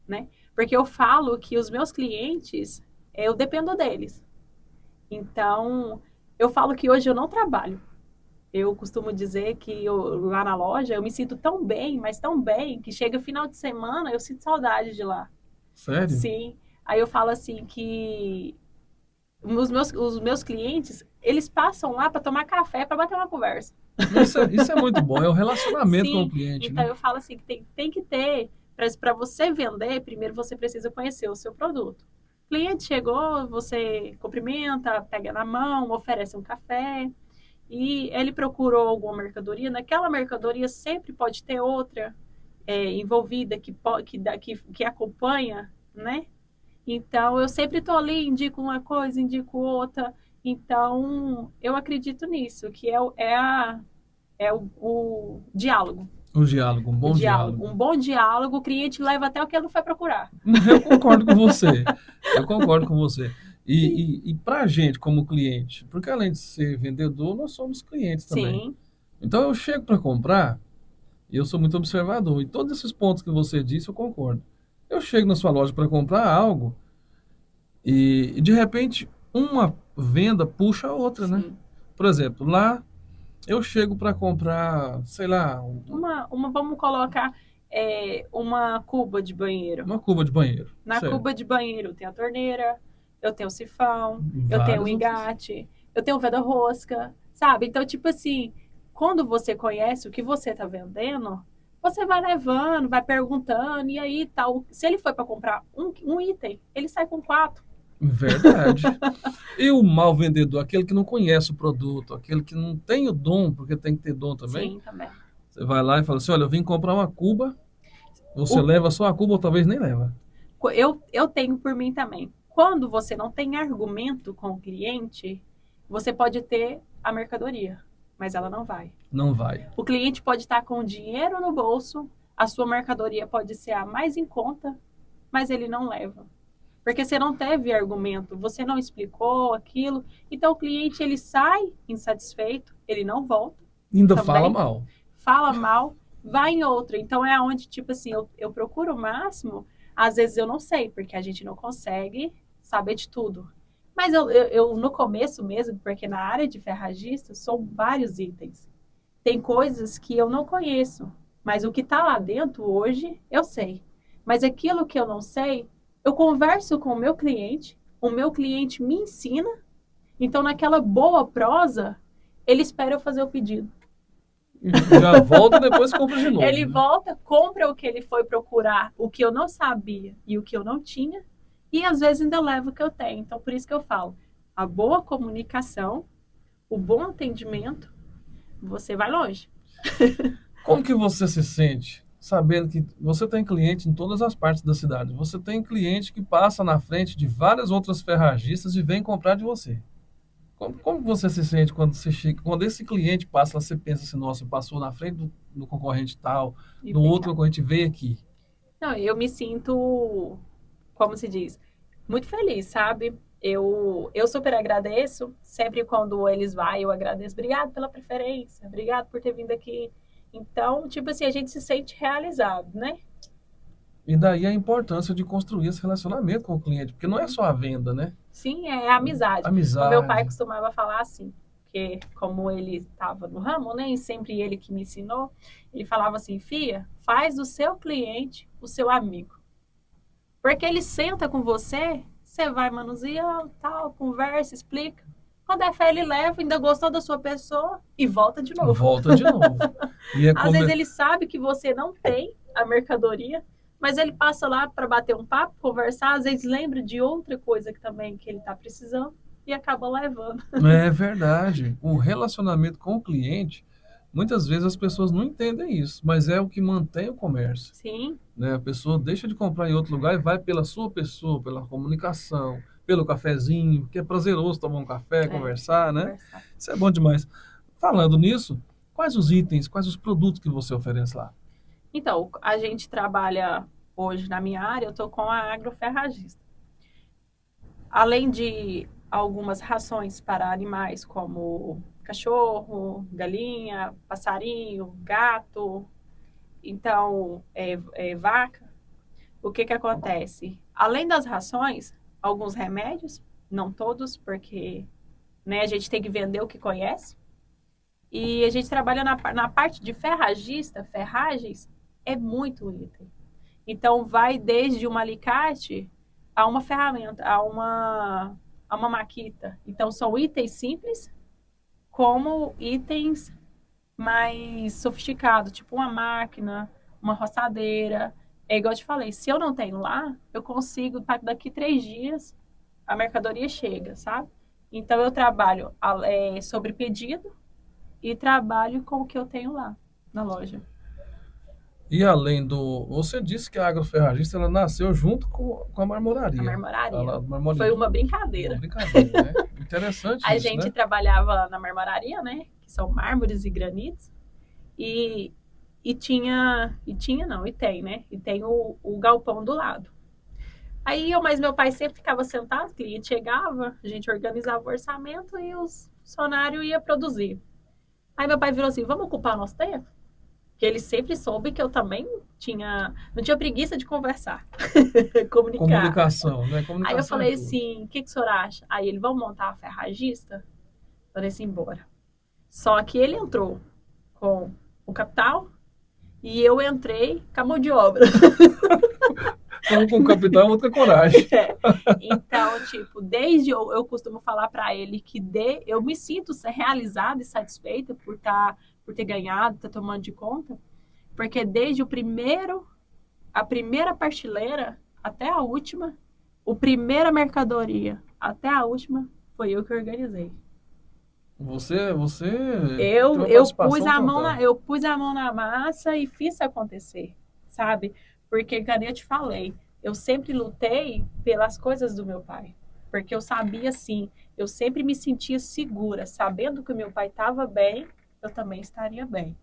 né? Porque eu falo que os meus clientes, eu dependo deles. Então, eu falo que hoje eu não trabalho. Eu costumo dizer que lá na loja eu me sinto tão bem, mas tão bem, que chega final de semana eu sinto saudade de lá. Sério? Sim. Aí eu falo assim que os meus clientes, eles passam lá para tomar café, para bater uma conversa. Isso é muito bom, é o relacionamento com o Sim. cliente, Então né? eu falo assim que tem que ter Para você vender, primeiro você precisa conhecer o seu produto. O cliente chegou, você cumprimenta, pega na mão, oferece um café e ele procurou alguma mercadoria. Naquela mercadoria sempre pode ter outra envolvida que acompanha, né? Então, eu sempre estou ali, indico uma coisa, indico outra. Então, eu acredito nisso, que o diálogo. O diálogo, um O bom diálogo. diálogo. Um bom diálogo, o cliente leva até o que ele não foi procurar. Eu concordo com você. Eu concordo com você. Sim. E para a gente, como cliente, porque além de ser vendedor, nós somos clientes também. Sim, Então eu chego para comprar e eu sou muito observador. E todos esses pontos que você disse, eu concordo. Eu chego na sua loja para comprar algo e de repente uma venda puxa a outra, né? sim. Por exemplo, lá eu chego para comprar, sei lá, Vamos colocar uma cuba de banheiro. uma cuba de banheiro. Na Certo. cuba de banheiro tem a torneira, eu tenho o sifão, eu tenho o Várias outras. engate, eu tenho o veda-rosca, sabe? Então, tipo assim, quando você conhece o que você está vendendo, você vai levando, vai perguntando, e aí tal. Se ele foi para comprar um item, ele sai com 4. Verdade. E o mau vendedor, aquele que não conhece o produto, aquele que não tem o dom, porque tem que ter dom também. Sim, também. Você vai lá e fala assim: olha, eu vim comprar uma cuba, você O, leva só a cuba ou talvez nem leva. eu tenho por mim também. Quando você não tem argumento com o cliente, você pode ter a mercadoria, mas ela não vai. Não vai. O cliente pode estar com dinheiro no bolso, a sua mercadoria pode ser a mais em conta, mas ele não leva. Porque você não teve argumento, você não explicou aquilo. Então o cliente ele sai insatisfeito, ele não volta Ainda também, fala mal. fala mal, vai em outra. Então é onde, tipo assim, eu procuro o máximo. Às vezes eu não sei, porque a gente não consegue saber de tudo. Mas eu no começo mesmo, porque na área de ferragista são vários itens. Tem coisas que eu não conheço, mas o que está lá dentro hoje eu sei. Mas aquilo que eu não sei, eu converso com o meu cliente me ensina. Então, naquela boa prosa, ele espera eu fazer o pedido. Já volta e depois compra de novo. Ele Né? volta, compra o que ele foi procurar, o que eu não sabia e o que eu não tinha, e às vezes ainda leva o que eu tenho. Então, por isso que eu falo, a boa comunicação, o bom atendimento, você vai longe. Como que você se sente sabendo que você tem cliente em todas as partes da cidade? Você tem cliente que passa na frente de várias outras ferragistas e vem comprar de você. Como você se sente quando você chega, quando esse cliente passa, você pensa assim, nossa, passou na frente do concorrente tal, E do vem outro cá. concorrente veio aqui. Não, eu me sinto, como se diz, muito feliz, sabe? Eu super agradeço. Sempre quando eles vão, eu agradeço. Obrigado pela preferência. Obrigado por ter vindo aqui. Então, tipo assim, a gente se sente realizado, né? E daí a importância de construir esse relacionamento com o cliente, porque não é só a venda, né? Sim, é amizade. O meu pai Amizade. costumava falar assim, que como ele estava no ramo, né? E sempre ele que me ensinou, ele falava assim, Fia, faz do seu cliente o seu amigo. Porque ele senta com você, você vai manuseando, tal, conversa, explica. Quando é fé, ele leva, ainda gostou da sua pessoa e volta de novo. Volta de novo. E é Às como vezes ele sabe que você não tem a mercadoria, mas ele passa lá para bater um papo, conversar, às vezes lembra de outra coisa que também que ele está precisando e acaba levando. é verdade. O relacionamento com o cliente, muitas vezes as pessoas não entendem isso, mas é o que mantém o comércio. Sim, Né? A pessoa deixa de comprar em outro lugar e vai pela sua pessoa, pela comunicação, pelo cafezinho, que é prazeroso tomar um café, conversar, né? conversar. Isso é bom demais. Falando nisso, quais os itens, quais os produtos que você oferece lá? Então, a gente trabalha hoje na minha área, eu estou com a agroferragista. Além de algumas rações para animais, como cachorro, galinha, passarinho, gato, então, vaca, o que acontece? Além das rações, alguns remédios, não todos, porque né, a gente tem que vender o que conhece. E a gente trabalha na parte de ferragista, ferragens, é muito item. Então, vai desde um alicate a uma ferramenta, a uma maquita. Então, são itens simples, como itens mais sofisticados, tipo uma máquina, uma roçadeira. É igual eu te falei, se eu não tenho lá, eu consigo, daqui 3 dias, a mercadoria chega, sabe? Então eu trabalho sobre pedido e trabalho com o que eu tenho lá na loja. E além do. Você disse que a agroferragista ela nasceu junto com a A marmoraria. marmoraria. A marmoraria Foi uma uma brincadeira. brincadeira, né? Interessante A isso, gente né? trabalhava na marmoraria, né? Que são mármores e granitos. E, e tinha não, e tem, né? E tem o galpão do lado. Aí eu, mas meu pai sempre ficava sentado, o cliente chegava, a gente organizava o orçamento e os funcionários iam produzir. Aí meu pai virou assim, vamos ocupar nosso tempo? Que ele sempre soube que eu também não tinha preguiça de conversar, comunicar. Comunicação, né? Aí eu Comunicação é falei tudo. assim, o que que o senhor acha? Aí ele, vamos montar a ferragista? Falei assim, bora. Só que ele entrou com o capital e eu entrei com a mão de obra. Um com capital, outro com coragem. É. Então, tipo, desde eu costumo falar para ele que eu me sinto realizada e satisfeita por ter ganhado, ter tomando de conta, porque desde a primeira partilheira até a última, a primeira mercadoria até a última, foi eu que organizei. Você tem Eu, uma eu pus participação a mão na, total. eu pus a mão na massa e fiz acontecer, sabe? Porque, como eu te falei, eu sempre lutei pelas coisas do meu pai. Porque eu sabia, assim, eu sempre me sentia segura, sabendo que o meu pai estava bem, eu também estaria bem.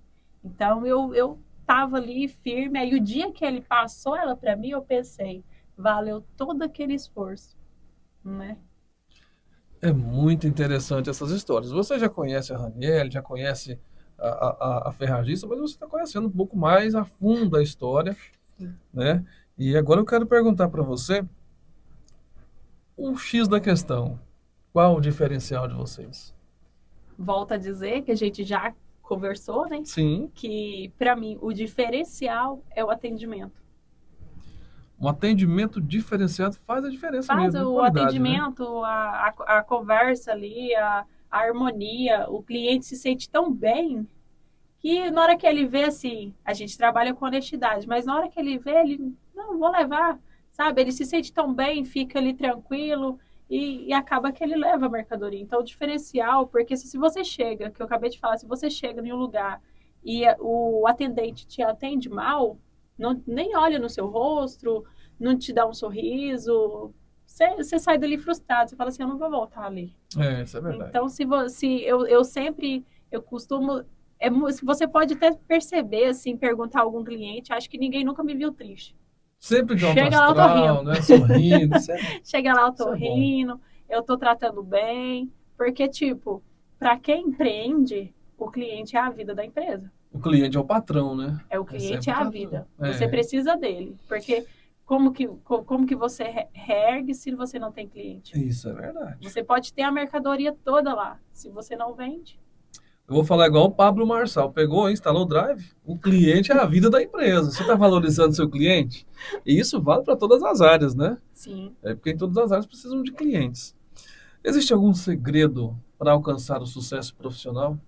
Então, eu estava ali firme. Aí, o dia que ele passou ela para mim, eu pensei, valeu todo aquele esforço, né? É muito interessante essas histórias. Você já conhece a Raniel, já conhece a ferragista, mas você está conhecendo um pouco mais a fundo a história, né? E agora eu quero perguntar para você o X da questão. Qual o diferencial de vocês? Volto a dizer que a gente já conversou, né? Sim, Que para mim o diferencial é o atendimento. um atendimento diferenciado faz a diferença Faz mesmo, em o qualidade, né? atendimento, a conversa ali, a harmonia, o cliente se sente tão bem que na hora que ele vê assim, a gente trabalha com honestidade, mas na hora que ele vê, ele, não, vou levar, sabe? Ele se sente tão bem, fica ali tranquilo e acaba que ele leva a mercadoria. Então, o diferencial, porque se você chega, que eu acabei de falar, se você chega em um lugar e o atendente te atende mal, não, nem olha no seu rosto, não te dá um sorriso, você sai dali frustrado, você fala assim, eu não vou voltar ali. É, isso é verdade. Então, se você, eu sempre, eu costumo, você pode até perceber, assim, perguntar a algum cliente, acho que ninguém nunca me viu triste. Sempre de alto Chega lá, eu tô astral, rindo. né? Sorrindo, Chega lá, eu isso tô é bom. rindo, eu tô tratando bem, porque, tipo, para quem empreende, o cliente é a vida da empresa. O cliente é o patrão, né? É o É cliente, sempre é o a patrão. vida. Você É, precisa dele, porque como que você reergue se você não tem cliente? isso é verdade. Você pode ter a mercadoria toda lá, se você não vende. Eu vou falar igual o Pablo Marçal. Pegou, instalou o Drive. O cliente é a vida da empresa. Você está valorizando seu cliente? E isso vale para todas as áreas, né? Sim. É porque em todas as áreas precisam de clientes. Existe algum segredo para alcançar o sucesso profissional?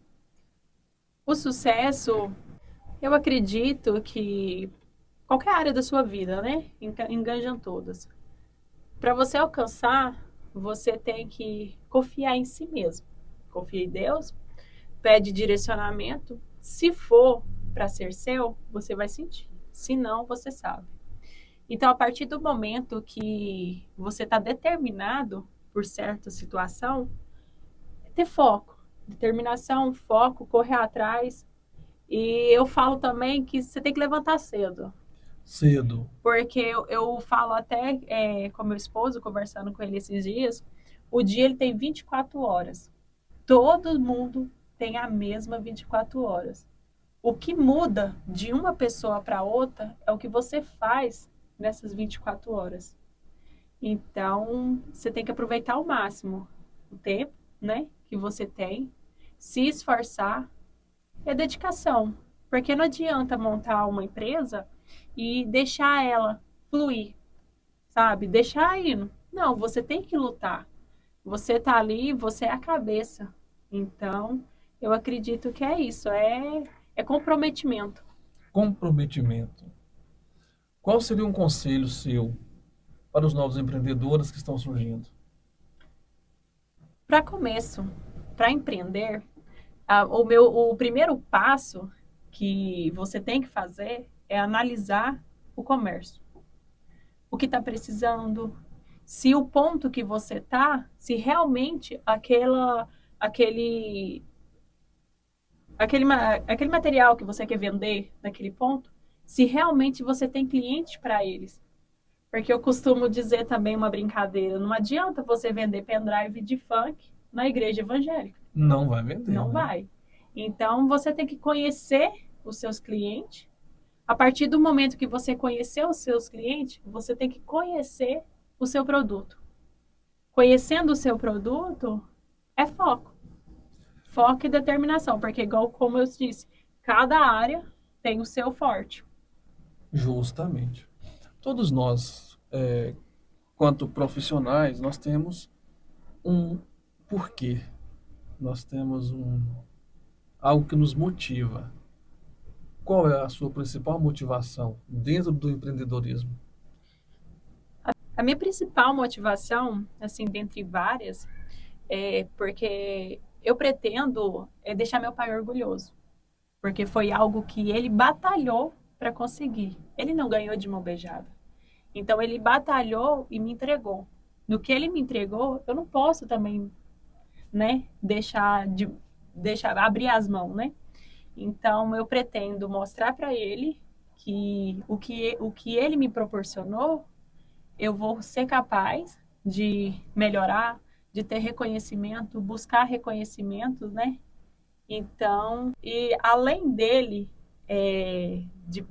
O sucesso, eu acredito que qualquer área da sua vida, né? Enganjam todas. Para você alcançar, você tem que confiar em si mesmo. Confia em Deus, pede direcionamento. Se for para ser seu, você vai sentir. Se não, você sabe. Então, a partir do momento que você está determinado por certa situação, ter foco, determinação, foco, correr atrás. E eu falo também que você tem que levantar cedo. Cedo. Porque eu falo até com meu esposo, conversando com ele esses dias, o dia ele tem 24 horas. Todo mundo tem a mesma 24 horas. O que muda de uma pessoa para outra é o que você faz nessas 24 horas. Então, você tem que aproveitar ao máximo o tempo, né, que você tem, se esforçar, é dedicação. Porque não adianta montar uma empresa e deixar ela fluir, sabe? Deixar indo. Não, você tem que lutar. Você tá ali, você é a cabeça. Então, eu acredito que é isso, é comprometimento. Comprometimento. Qual seria um conselho seu para os novos empreendedores que estão surgindo? Para começo, para empreender, o primeiro passo que você tem que fazer é analisar o comércio. O que está precisando, se o ponto que você está, se realmente aquele, aquele material que você quer vender naquele ponto, se realmente você tem cliente para eles. Porque eu costumo dizer também uma brincadeira, não adianta você vender pendrive de funk na igreja evangélica. Não vai vender, Não né? vai. Então, você tem que conhecer os seus clientes. A partir do momento que você conhecer os seus clientes, você tem que conhecer o seu produto. Conhecendo o seu produto, é foco. Foco e determinação, porque igual como eu disse, cada área tem o seu forte. Justamente. Todos nós, quanto profissionais, nós temos um porquê. Nós temos algo que nos motiva. Qual é a sua principal motivação dentro do empreendedorismo? A minha principal motivação, assim, dentre várias, é porque eu pretendo deixar meu pai orgulhoso. Porque foi algo que ele batalhou para conseguir. Ele não ganhou de mão beijada. Então ele batalhou e me entregou. No que ele me entregou, eu não posso também, né, deixar abrir as mãos, né? Então eu pretendo mostrar para ele que o que ele me proporcionou, eu vou ser capaz de melhorar, de ter reconhecimento, buscar reconhecimentos, né? Então, e além dele,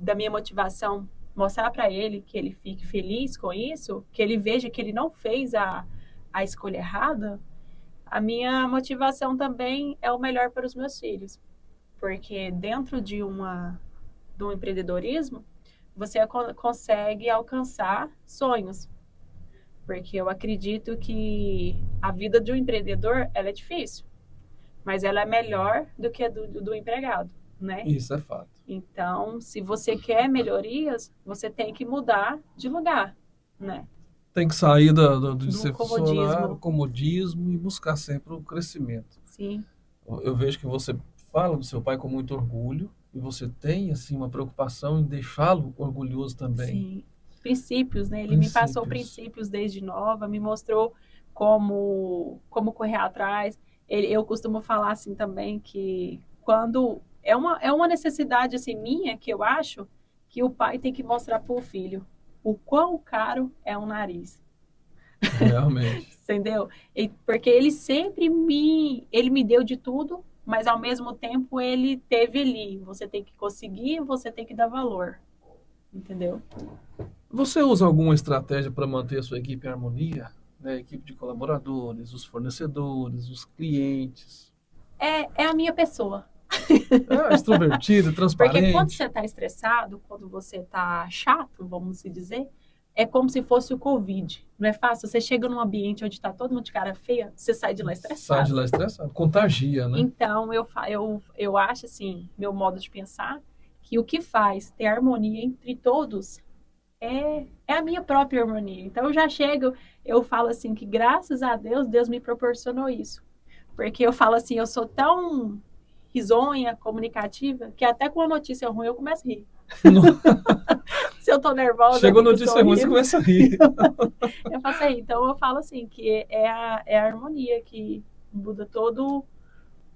da minha motivação, mostrar para ele que ele fique feliz com isso, que ele veja que ele não fez a escolha errada, a minha motivação também é o melhor para os meus filhos. Porque dentro de um empreendedorismo, você consegue alcançar sonhos. Porque eu acredito que a vida de um empreendedor, ela é difícil, mas ela é melhor do que a do empregado, né? Isso é fato. Então, se você quer melhorias, você tem que mudar de lugar, né? Tem que sair de Do ser funcionário, comodismo. comodismo e buscar sempre o crescimento. Sim, Eu vejo que você fala do seu pai com muito orgulho e você tem assim uma preocupação em deixá-lo orgulhoso também. sim. Princípios, né? Ele me passou Princípios. princípios desde nova, me mostrou como correr atrás. Eu costumo falar assim também que quando é uma necessidade assim minha que eu acho que o pai tem que mostrar para o filho o quão caro é um nariz. Realmente. Entendeu? Porque ele me deu de tudo, mas ao mesmo tempo ele teve ali. Você tem que conseguir, você tem que dar valor. Entendeu? Você usa alguma estratégia para manter a sua equipe em harmonia? Né? A equipe de colaboradores, os fornecedores, os clientes. É a minha pessoa. É extrovertido, Porque quando transparente. você está estressado, quando você está chato, vamos se dizer, é como se fosse o Covid. Não é fácil? Você chega num ambiente onde está todo mundo de cara feia, você sai de lá Sai de estressado. lá estressado. Contagia, né? Então, eu acho, assim, meu modo de pensar, que o que faz ter harmonia entre todos é a minha própria harmonia. Então, eu já chego, eu falo assim, que graças a Deus, Deus me proporcionou isso. Porque eu falo assim, eu sou tão risonha, comunicativa, que até com a notícia ruim eu começo a rir. No- Se eu tô nervosa, eu Chegou fico notícia ruim, você sorrindo. começa a rir. Eu faço aí. Então eu falo assim, que é a harmonia que muda todo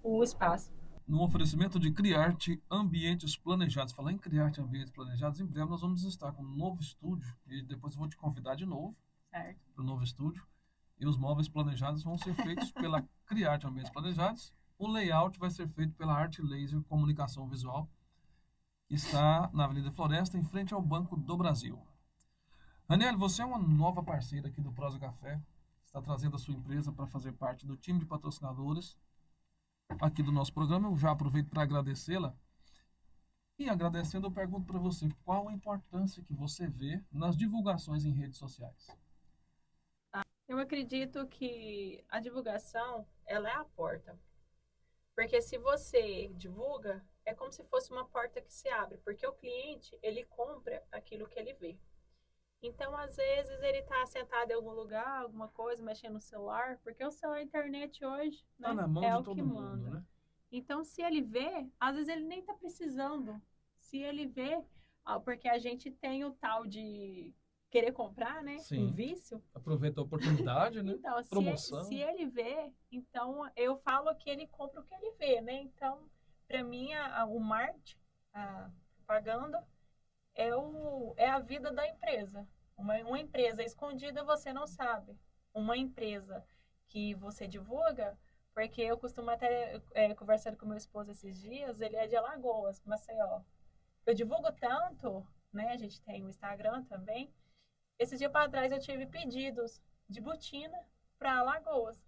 o espaço. No oferecimento de Criarte Ambientes Planejados. Falar em Criarte Ambientes Planejados, em breve nós vamos estar com um novo estúdio e depois eu vou te convidar de novo Certo. para o novo estúdio. E os móveis planejados vão ser feitos pela Criarte Ambientes Planejados. O layout vai ser feito pela Arte Laser Comunicação Visual, que está na Avenida Floresta, em frente ao Banco do Brasil. Raniel, você é uma nova parceira aqui do Prosa Café. Está trazendo a sua empresa para fazer parte do time de patrocinadores aqui do nosso programa. Eu já aproveito para agradecê-la. E agradecendo, eu pergunto para você, qual a importância que você vê nas divulgações em redes sociais? Eu acredito que a divulgação, ela é a porta. Porque se você divulga, é como se fosse uma porta que se abre. Porque o cliente, ele compra aquilo que ele vê. Então, às vezes, ele tá sentado em algum lugar, alguma coisa, mexendo no celular, porque o celular, a internet hoje, Tá né, na mão é de o que todo mundo, manda. né? Então, se ele vê, às vezes ele nem tá precisando. Se ele vê, porque a gente tem o tal de querer comprar, né, um Sim. vício. Aproveita a oportunidade, né? Então, se Promoção. ele vê, então eu falo que ele compra o que ele vê, né? Então, para mim, o marketing, a propaganda, é a vida da empresa. Uma empresa escondida você não sabe. Uma empresa que você divulga, porque eu costumo até conversar com meu esposo esses dias, ele é de Alagoas, Maceió. Eu divulgo tanto, né? A gente tem o Instagram também. Esses dias para trás eu tive pedidos de botina para Alagoas.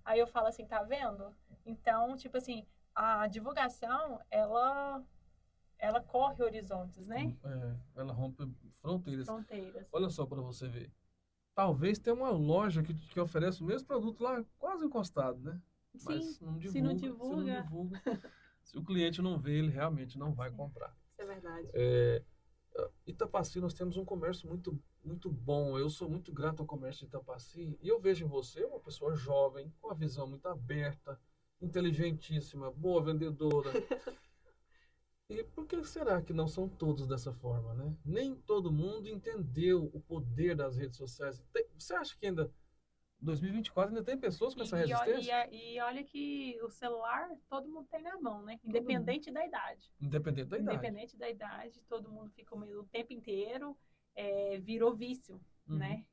Aí eu falo assim, tá vendo? Então, tipo assim, a divulgação, ela corre horizontes, né? Ela rompe fronteiras. Fronteiras. Olha só para você ver. Talvez tenha uma loja que oferece o mesmo produto lá quase encostado, né? Sim, Mas não se não divulga. Se não divulga, divulga, se o cliente não vê, ele realmente não vai sim, comprar. isso é verdade. Itapaci, nós temos um comércio muito, muito bom. Eu sou muito grato ao comércio de Itapaci e eu vejo em você uma pessoa jovem, com a visão muito aberta, inteligentíssima, boa vendedora. E por que será que não são todos dessa forma, né? Nem todo mundo entendeu o poder das redes sociais. Você acha que ainda 2024 ainda tem pessoas com essa resistência? E olha que o celular todo mundo tem na mão, né? Todo mundo, Independente da idade. independente da idade. Independente da idade, todo mundo fica o tempo inteiro, virou vício, Uhum. né?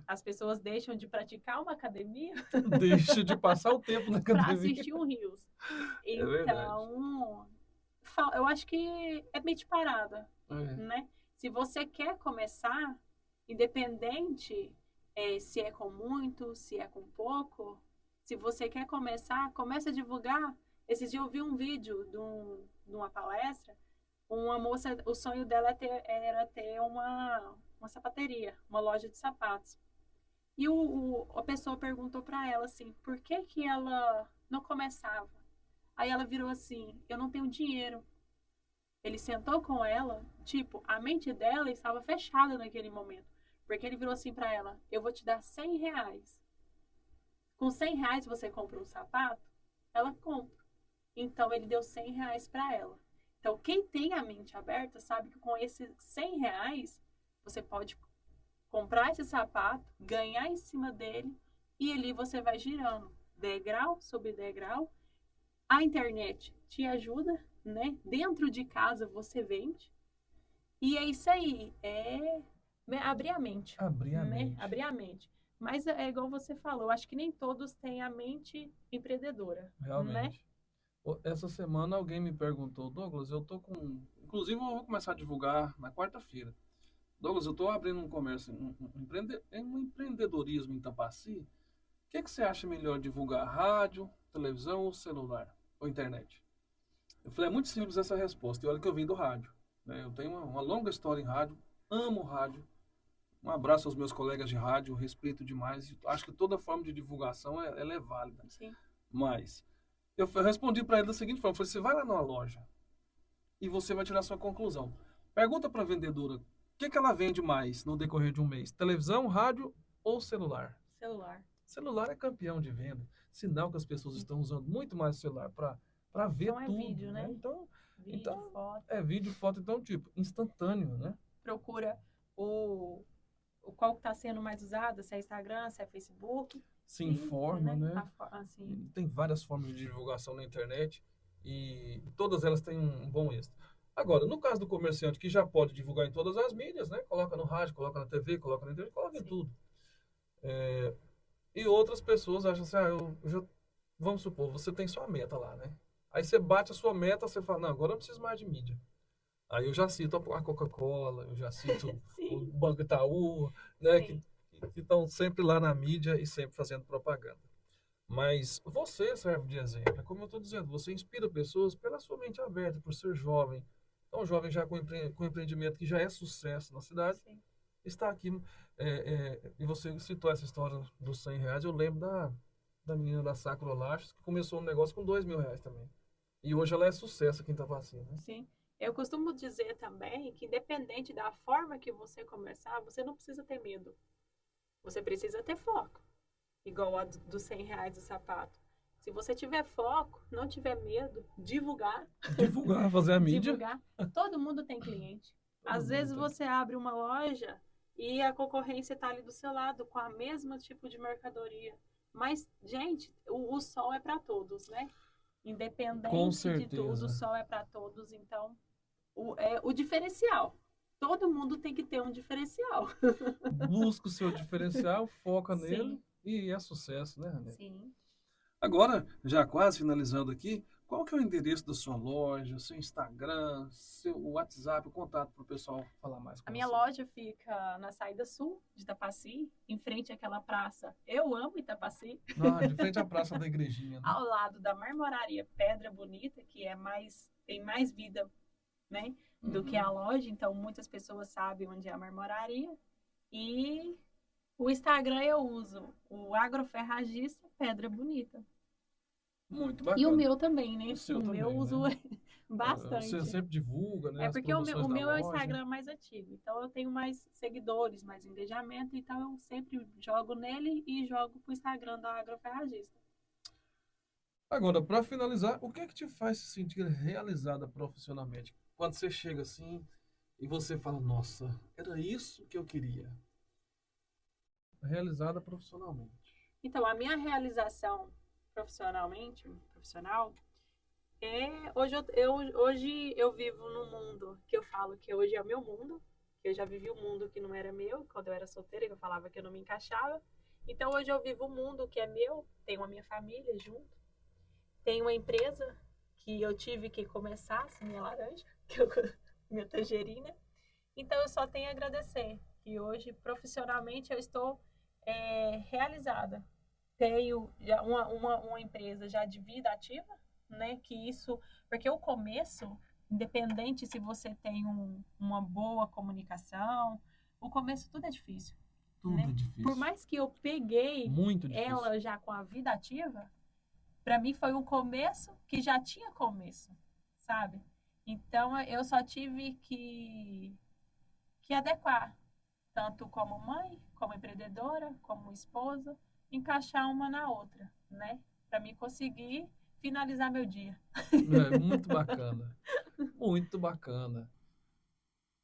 As pessoas deixam de praticar uma academia Deixa de passar o tempo na para academia. assistir um Reels. É verdade. Então, eu acho que é mente parada, É. né? Se você quer começar, independente se é com muito, se é com pouco, se você quer começar, comece a divulgar. Esses dias eu vi um vídeo de uma palestra, uma moça, o sonho dela era ter uma sapateria, uma loja de sapatos. E a pessoa perguntou para ela assim, por que que ela não começava? Aí ela virou assim, eu não tenho dinheiro. Ele sentou com ela, tipo, a mente dela estava fechada naquele momento. Porque ele virou assim para ela, eu vou te dar R$ 100. Com R$ 100 você compra um sapato? Ela compra. Então ele deu R$ 100 para ela. Então quem tem a mente aberta sabe que com esses R$ 100 você pode comprar esse sapato, ganhar em cima dele e ali você vai girando degrau sobre degrau. A internet te ajuda, né? Dentro de casa você vende. E é isso aí, abrir a mente, Abrir a né? mente. Abrir a mente. Mas é igual você falou, acho que nem todos têm a mente empreendedora, né? Realmente. Essa semana alguém me perguntou, Douglas, eu tô com. Inclusive, eu vou começar a divulgar na quarta-feira. Douglas, eu estou abrindo um comércio, um empreendedorismo em Tapaci. O que você acha melhor divulgar? Rádio, televisão ou celular? Ou internet? Eu falei, é muito simples essa resposta. E olha que eu vim do rádio, né? Eu tenho uma longa história em rádio, amo rádio. Um abraço aos meus colegas de rádio, respeito demais. Acho que toda forma de divulgação ela é válida. Sim. Mas eu respondi para ele da seguinte forma: falei, você vai lá numa loja e você vai tirar sua conclusão. Pergunta para a vendedora o que ela vende mais no decorrer de um mês: televisão, rádio ou celular? Celular. Celular é campeão de venda. Sinal que as pessoas estão usando muito mais o celular para ver Então é tudo, vídeo, né? né? Então, Vídeo, então foto. é vídeo, foto, então tipo instantâneo, né? Procura o qual está sendo mais usado, se é Instagram, se é Facebook. Se E, informa, né? Assim, Tem várias formas de divulgação na internet e todas elas têm um bom êxito. Agora, no caso do comerciante que já pode divulgar em todas as mídias, né? Coloca no rádio, coloca na TV, coloca na internet, coloca em sim. tudo. E outras pessoas acham assim, vamos supor, você tem sua meta lá, né? Aí você bate a sua meta, você fala, não, agora eu não preciso mais de mídia. Aí eu já cito a Coca-Cola, eu já cito o Sim, Banco Itaú, né? Que sim, estão sempre lá na mídia e sempre fazendo propaganda. Mas você serve de exemplo. É como eu estou dizendo, você inspira pessoas pela sua mente aberta, por ser jovem. Então, jovem já com empreendimento que já é sucesso na cidade, sim. está aqui. E você citou essa história dos R$ 100. Eu lembro da menina da Sacro Lages, que começou um negócio com R$ 2.000 também. E hoje ela é sucesso aqui em Itapaci, né? Sim. Eu costumo dizer também que, independente da forma que você começar, você não precisa ter medo. Você precisa ter foco. Igual a dos R$ 100 do sapato. Se você tiver foco, não tiver medo, divulgar. Divulgar, fazer a mídia. Divulgar. Todo mundo tem cliente. Às vezes tem. você abre uma loja e a concorrência está ali do seu lado com a mesma tipo de mercadoria. Mas, gente, o sol é para todos, né? Com Independente de certeza. tudo, o sol é para todos. Então, o diferencial. Todo mundo tem que ter um diferencial. Busca o seu diferencial, foca nele Sim, e é sucesso, né, Rani? sim. Agora, já quase finalizando aqui, qual que é o endereço da sua loja, seu Instagram, seu WhatsApp, o contato para o pessoal falar mais com A minha você? loja fica na saída sul de Itapaci, em frente àquela praça. Eu amo Itapaci. Ah, de frente à praça da igrejinha, né? Ao lado da marmoraria Pedra Bonita, que tem mais vida, né, do que a loja. Então, muitas pessoas sabem onde é a marmoraria. E o Instagram eu uso o Agroferragista Pedra Bonita. Muito bacana. E o meu também, né? O seu meu também, eu uso né? bastante. Você sempre divulga, né? É as porque o promoções meu da é o loja. Instagram mais ativo. Então eu tenho mais seguidores, mais engajamento. Então eu sempre jogo nele e jogo pro Instagram da Agroferragista. Agora, para finalizar, o que é que te faz se sentir realizada profissionalmente? Quando você chega assim e você fala, nossa, era isso que eu queria. Realizada profissionalmente. Então, a minha realização profissional, hoje eu vivo num mundo que eu falo que hoje é o meu mundo, que eu já vivi um mundo que não era meu, quando eu era solteira, que eu falava que eu não me encaixava. Então, hoje eu vivo um mundo que é meu, tenho a minha família junto, tenho uma empresa que eu tive que começar, assim, minha laranja, minha tangerina. Então, eu só tenho a agradecer, que hoje, profissionalmente, eu estou realizada. Tenho já uma empresa já de vida ativa, né? Que isso, porque o começo, independente se você tem uma boa comunicação, o começo tudo é difícil. Tudo né? é difícil. Por mais que eu peguei Muito difícil. ela já com a vida ativa, para mim foi um começo que já tinha começo, sabe? Então eu só tive que adequar, tanto como mãe, como empreendedora, como esposa, encaixar uma na outra, né? Para mim conseguir finalizar meu dia. Muito bacana. Muito bacana.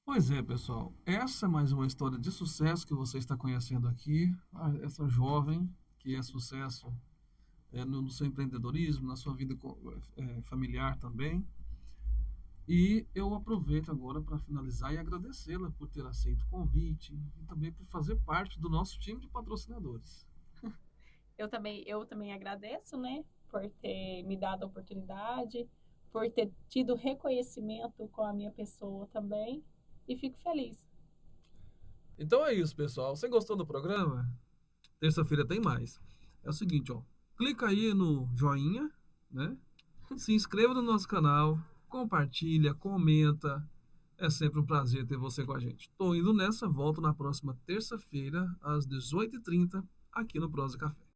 Pois é, pessoal. Essa é mais uma história de sucesso que você está conhecendo aqui. Essa jovem que é sucesso no seu empreendedorismo, na sua vida familiar também. E eu aproveito agora para finalizar e agradecê-la por ter aceito o convite e também por fazer parte do nosso time de patrocinadores. Eu também agradeço, né, por ter me dado a oportunidade, por ter tido reconhecimento com a minha pessoa também, e fico feliz. Então é isso, pessoal. Você gostou do programa? Terça-feira tem mais. É o seguinte, ó, clica aí no joinha, né? Se inscreva no nosso canal, compartilha, comenta. É sempre um prazer ter você com a gente. Tô indo nessa, volto na próxima terça-feira, às 18h30, aqui no Prosa Café.